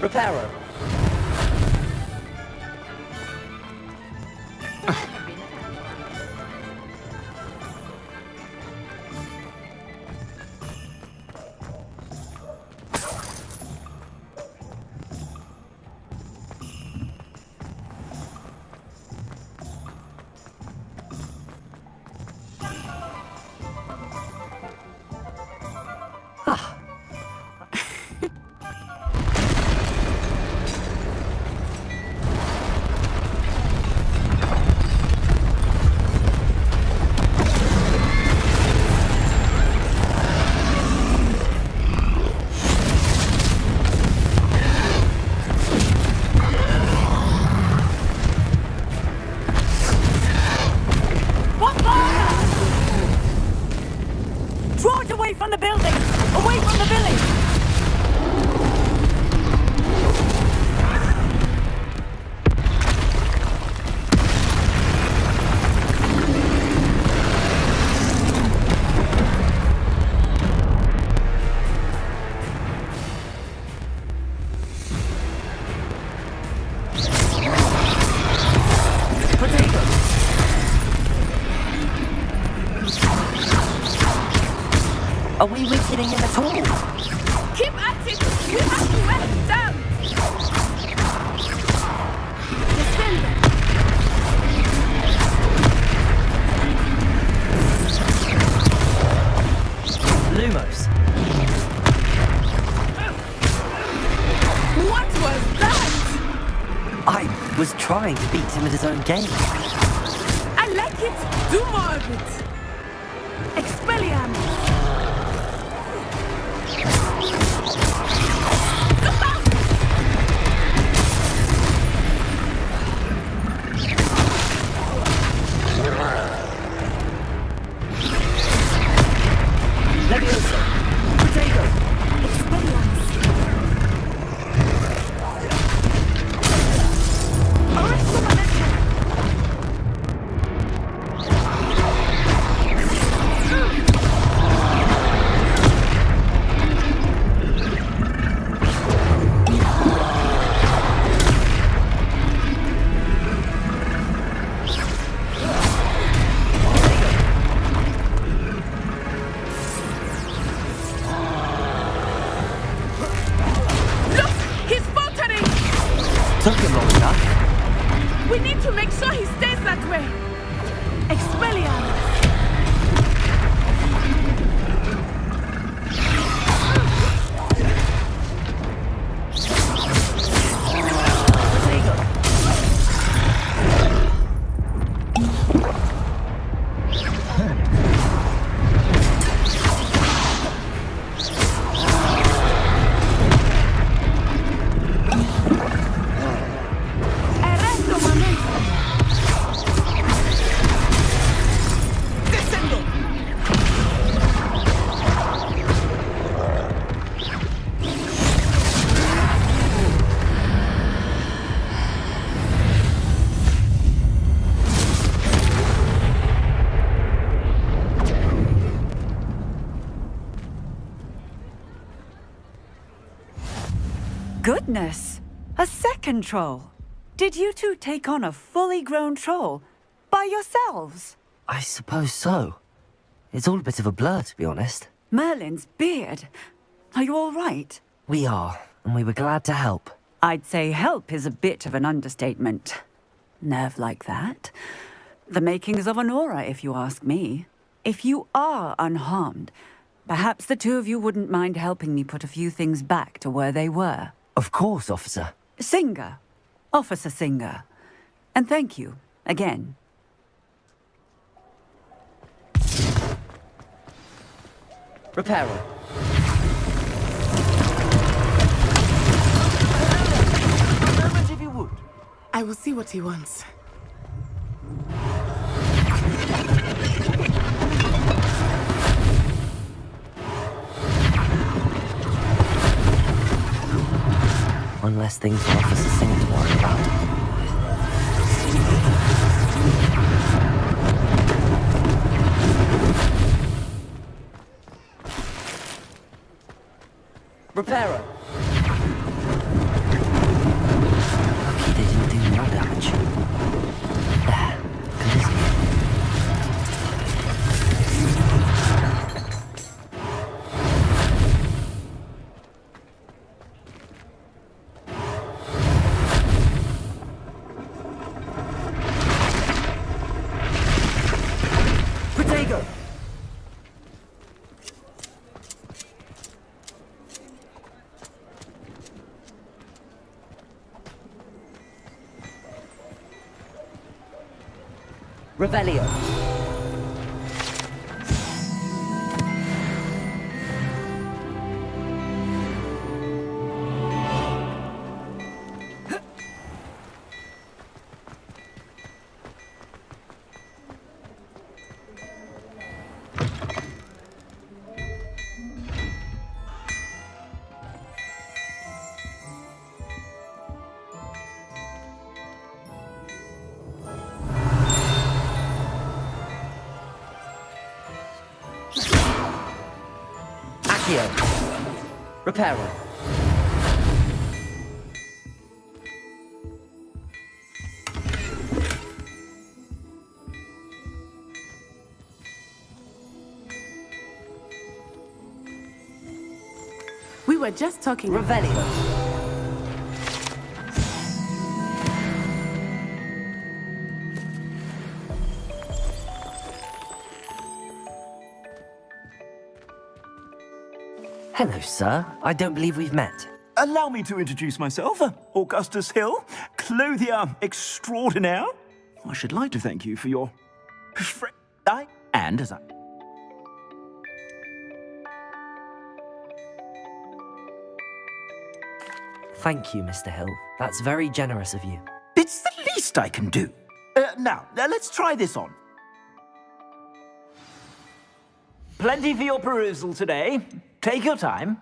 Reparo. from the building! Away from the village! Are we weakening him at all? Keep at it! We have to wear down! Defend them! Lumos. What was that? I was trying to beat him at his own game. I like it! Do more of it! Expelliarmus! Took him long enough. We need to make sure he stays that way. Expelliarmus! Goodness! A second troll! Did you two take on a fully grown troll by yourselves? I suppose so. It's all a bit of a blur, to be honest. Merlin's beard. Are you all right? We are, and we were glad to help. I'd say help is a bit of an understatement. Nerve like that. The makings of an aura, if you ask me. If you are unharmed, perhaps the two of you wouldn't mind helping me put a few things back to where they were. Of course, officer. Singer. Officer Singer. And thank you, again. Reparo. If you would. I will see what he wants. One less thing for Officer Singh to worry about. Reparo. Lucky they didn't do more damage. There. Good as new. Protego. Revelio. Accio. Reparo. We were just talking. Revelio. Hello, sir. I don't believe we've met. Allow me to introduce myself, Augustus Hill, clothier extraordinaire. I should like to thank you for your... and as I... Thank you, Mr. Hill. That's very generous of you. It's the least I can do. Now, let's try this on. Plenty for your perusal today. Take your time.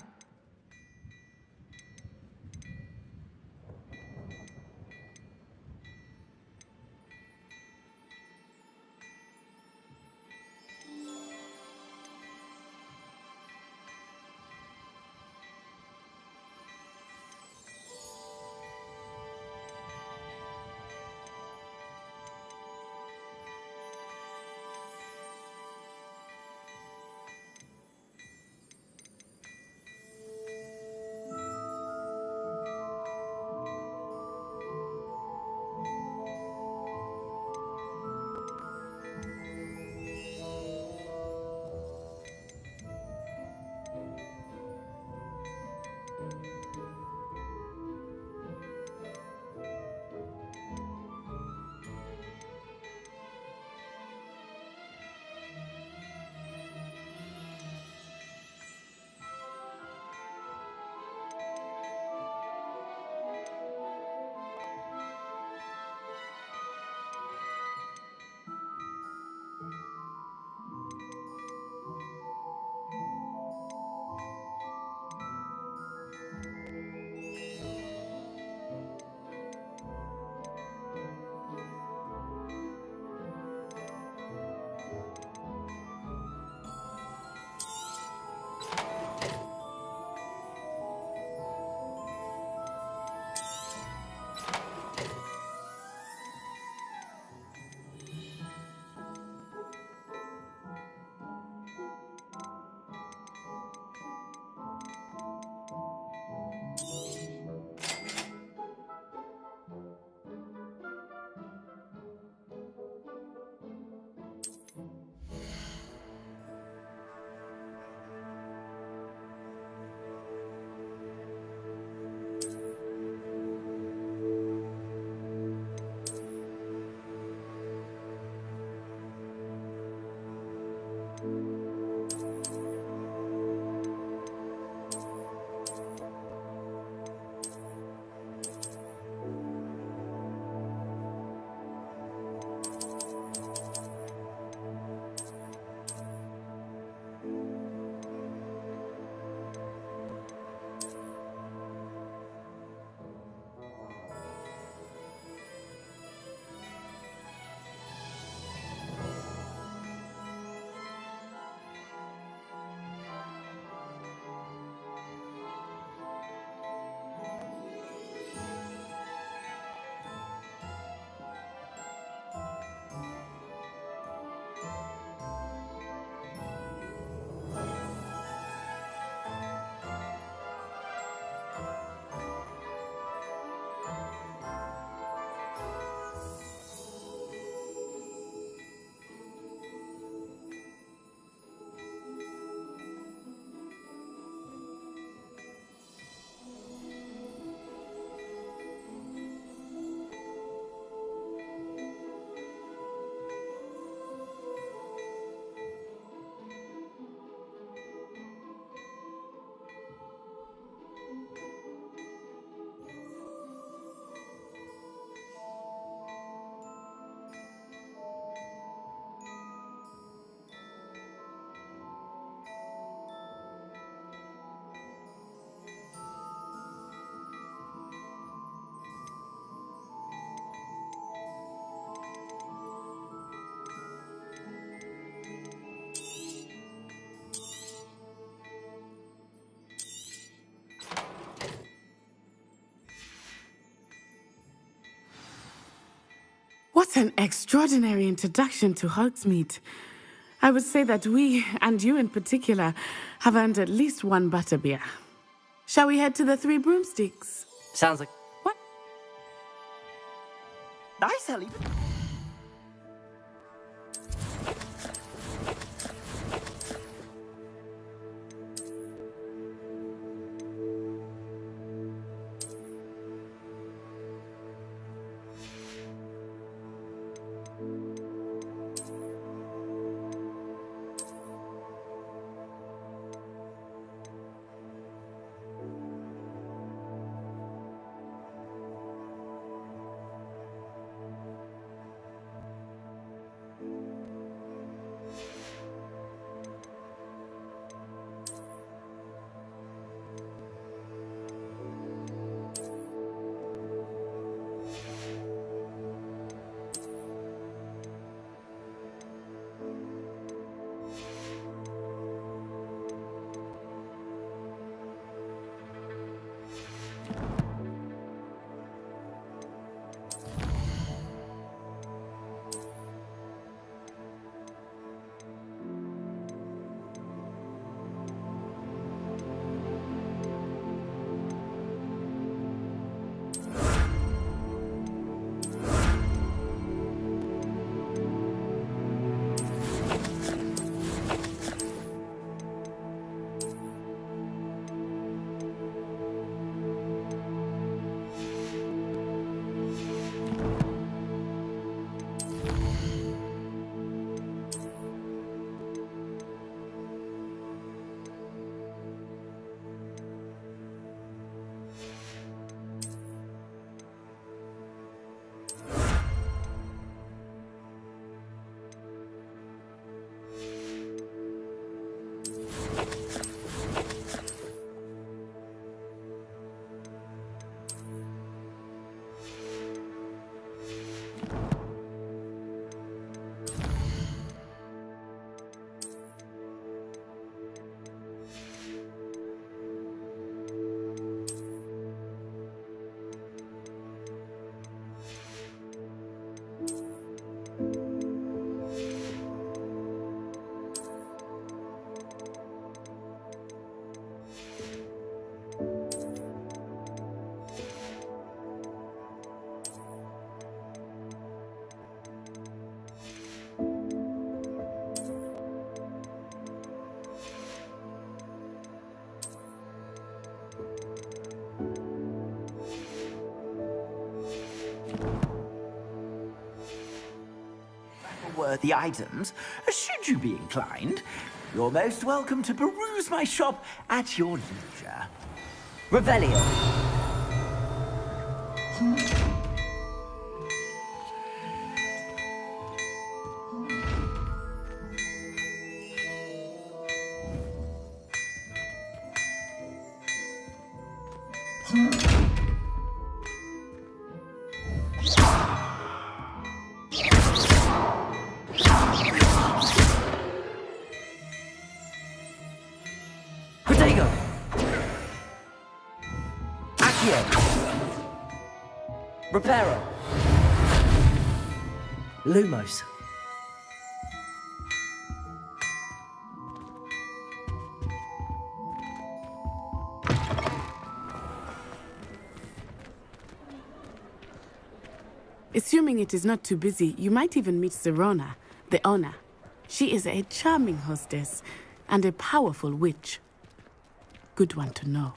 What an extraordinary introduction to Hogsmeade. I would say that we, and you in particular, have earned at least one butterbeer. Shall we head to the Three Broomsticks? Sounds like... What? Nice, Ellie. Worthy items, should you be inclined. You're most welcome to peruse my shop at your leisure. Revelio. Reparo. Lumos. Assuming it is not too busy, you might even meet Serona, the owner. She is a charming hostess and a powerful witch. Good one to know.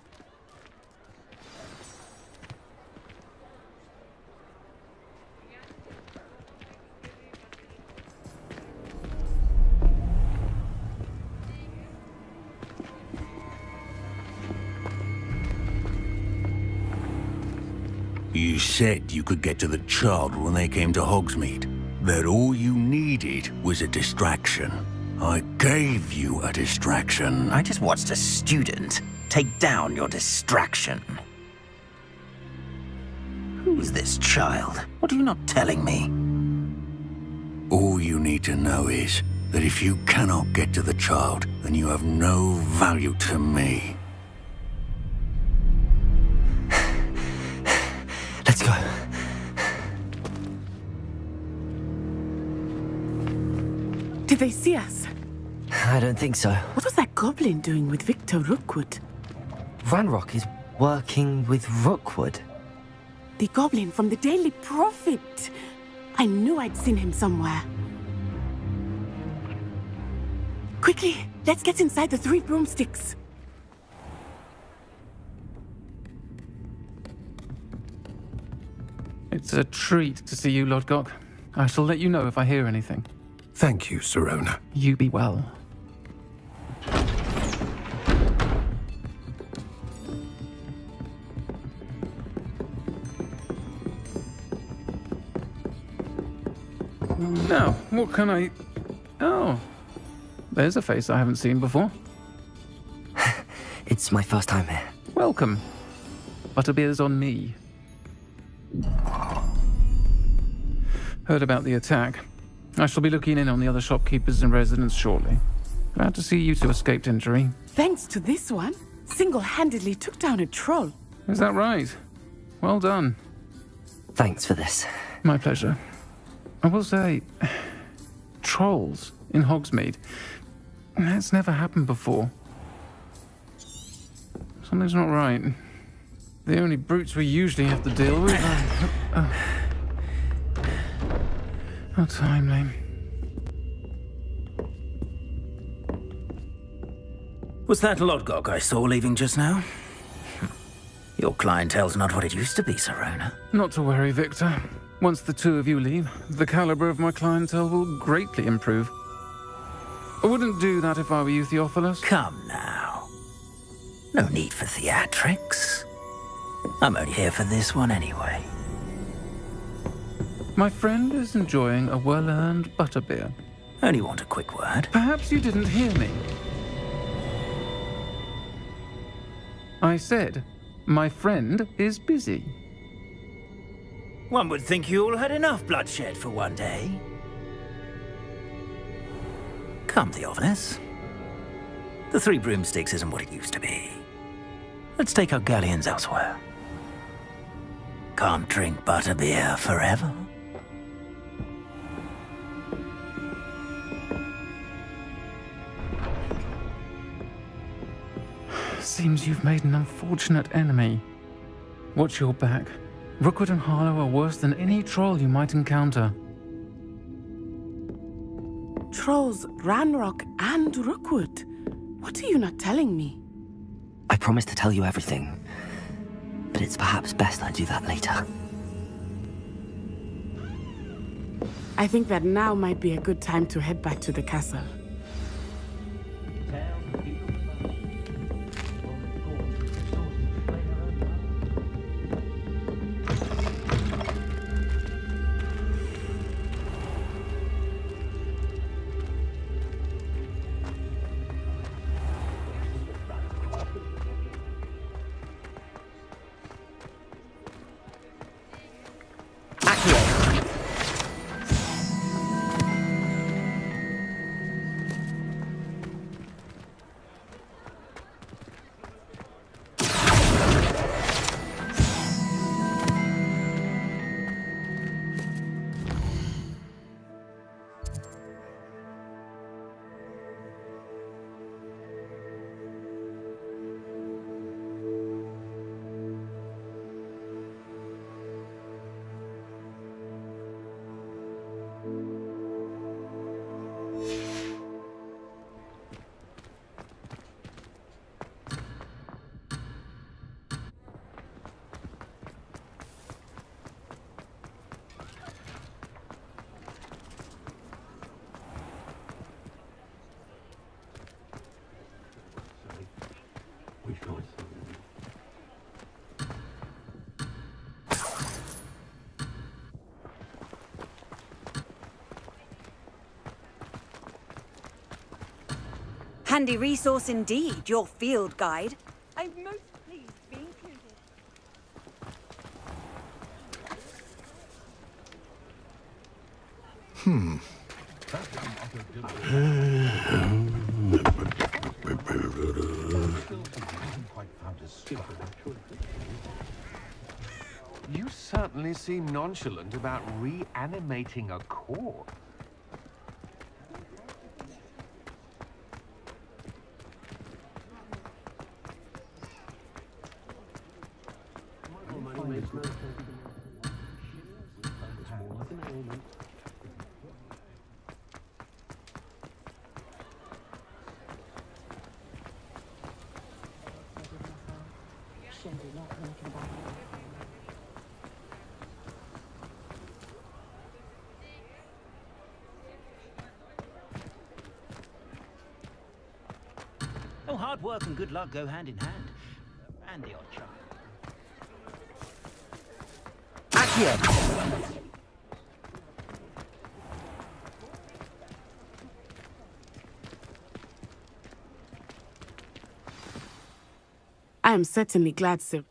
You said you could get to the child when they came to Hogsmeade. That all you needed was a distraction. I gave you a distraction. I just watched a student take down your distraction. Who's this child? What are you not telling me? All you need to know is that if you cannot get to the child, then you have no value to me. Let's go. they see us? I don't think so. What was that goblin doing with Victor Rookwood? Ranrock is working with Rookwood. The goblin from the Daily Prophet. I knew I'd seen him somewhere. Quickly, let's get inside the 3 broomsticks. It's a treat to see you, Lodgok. I shall let you know if I hear anything. Thank you, Sirona. You be well. Now, what can I... Oh, there's a face I haven't seen before. It's my first time here. Welcome. Butterbeer's on me. Heard about the attack. I shall be looking in on the other shopkeepers and residents shortly. Glad to see you two escaped injury. Thanks to this one, single-handedly took down a troll. Is that right? Well done. Thanks for this. My pleasure. I will say, trolls in Hogsmeade. That's never happened before. Something's not right. The only brutes we usually have to deal with are... How timely. Was that Lodgok I saw leaving just now? Your clientele's not what it used to be, Sirona. Not to worry, Victor. Once the two of you leave, the caliber of my clientele will greatly improve. I wouldn't do that if I were you, Theophilus. Come now. No need for theatrics. I'm only here for this one anyway. My friend is enjoying a well-earned butterbeer. Only want a quick word. Perhaps you didn't hear me. I said, my friend is busy. One would think you all had enough bloodshed for one day. Come, Theophilus. The 3 broomsticks isn't what it used to be. Let's take our galleons elsewhere. Can't drink butterbeer forever. Seems you've made an unfortunate enemy. Watch your back. Rookwood and Harlow are worse than any troll you might encounter. Trolls, Ranrock, and Rookwood. What are you not telling me? I promised to tell you everything, but it's perhaps best I do that later. I think that now might be a good time to head back to the castle. Handy resource indeed, your field guide. I'm most pleased to be included. You certainly seem nonchalant about reanimating a corpse. should be not thinking about it. Oh, hard work and good luck go hand in hand. And the odd child. Accio! I am certainly glad to.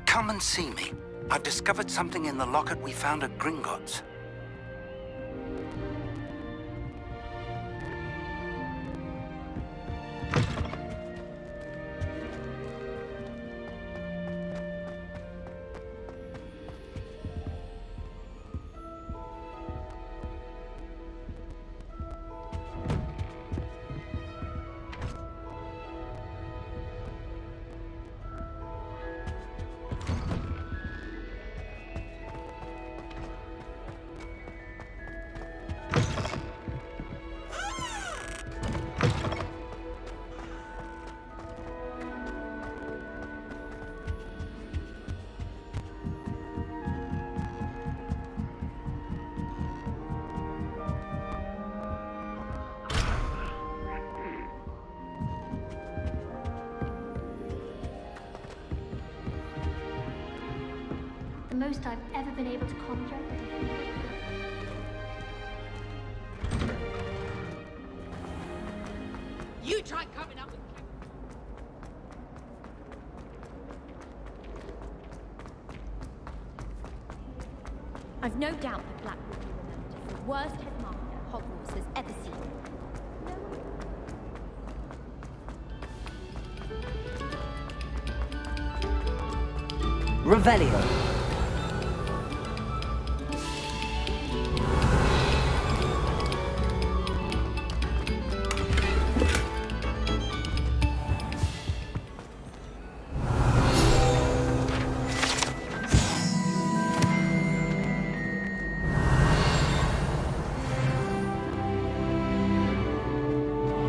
Come and see me. I've discovered something in the locket we found at Gringotts. The most I've ever been able to conjure. You try coming up with... I've no doubt that Black will be remembered as the worst headmaster Hogwarts has ever seen. Revelio.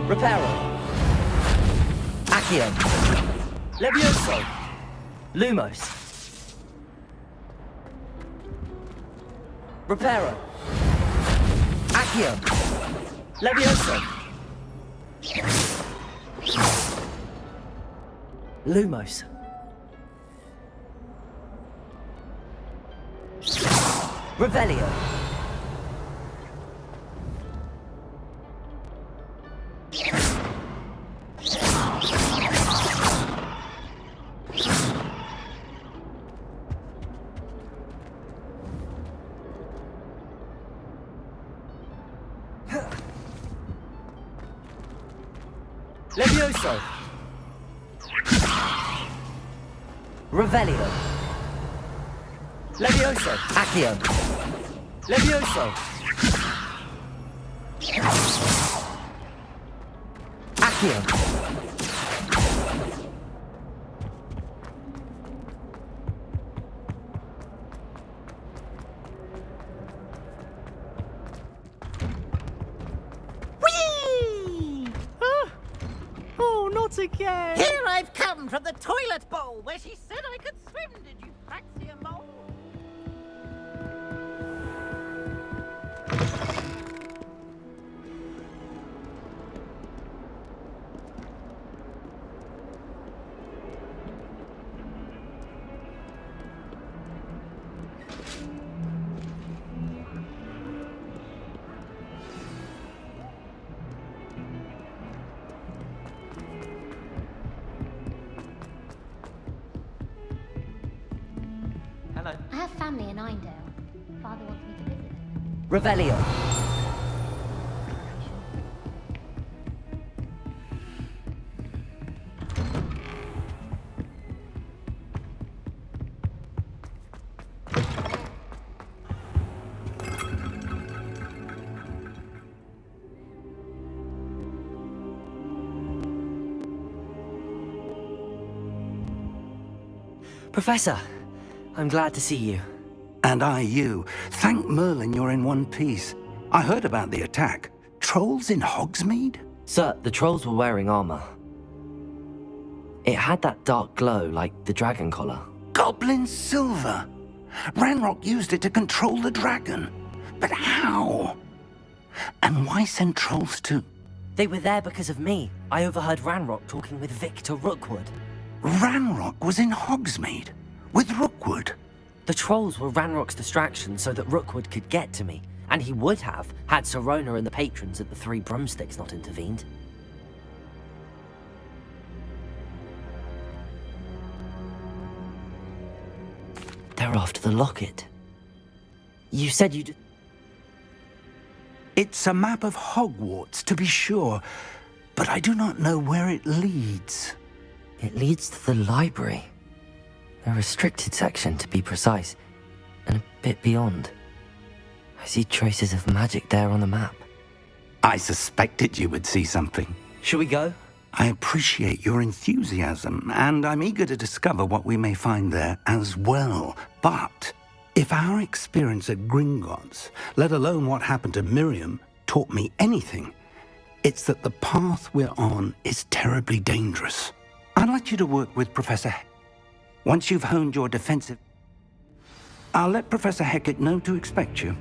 Reparo. Accio. Levioso. Lumos. Reparo. Accio. Levioso. Lumos. Revelio. Levioso. Revelio. Levioso. Accio. Levioso. Accio. Oh, not again! Here I've come from the toilet bowl where she said I could swim. Did you fancy a mole? Hello. I have family in Eindale. Father wants me to visit them. Revelio. Professor, I'm glad to see you. And I you. Thank Merlin you're in one piece. I heard about the attack. Trolls in Hogsmeade? Sir, the trolls were wearing armor. It had that dark glow like the dragon collar. Goblin silver! Ranrock used it to control the dragon. But how? And why send trolls to... They were there because of me. I overheard Ranrock talking with Victor Rookwood. Ranrock was in Hogsmeade? With Rookwood? The trolls were Ranrock's distraction so that Rookwood could get to me. And he would have, had Serona and the patrons at the Three Broomsticks not intervened. They're after the locket. You said you'd... It's a map of Hogwarts, to be sure, but I do not know where it leads. It leads to the library. A restricted section, to be precise, and a bit beyond. I see traces of magic there on the map. I suspected you would see something. Shall we go? I appreciate your enthusiasm, and I'm eager to discover what we may find there as well. But if our experience at Gringotts, let alone what happened to Miriam, taught me anything, it's that the path we're on is terribly dangerous. I'd like you to work with Professor Heck. Once you've honed your defensive... I'll let Professor Heckett know to expect you.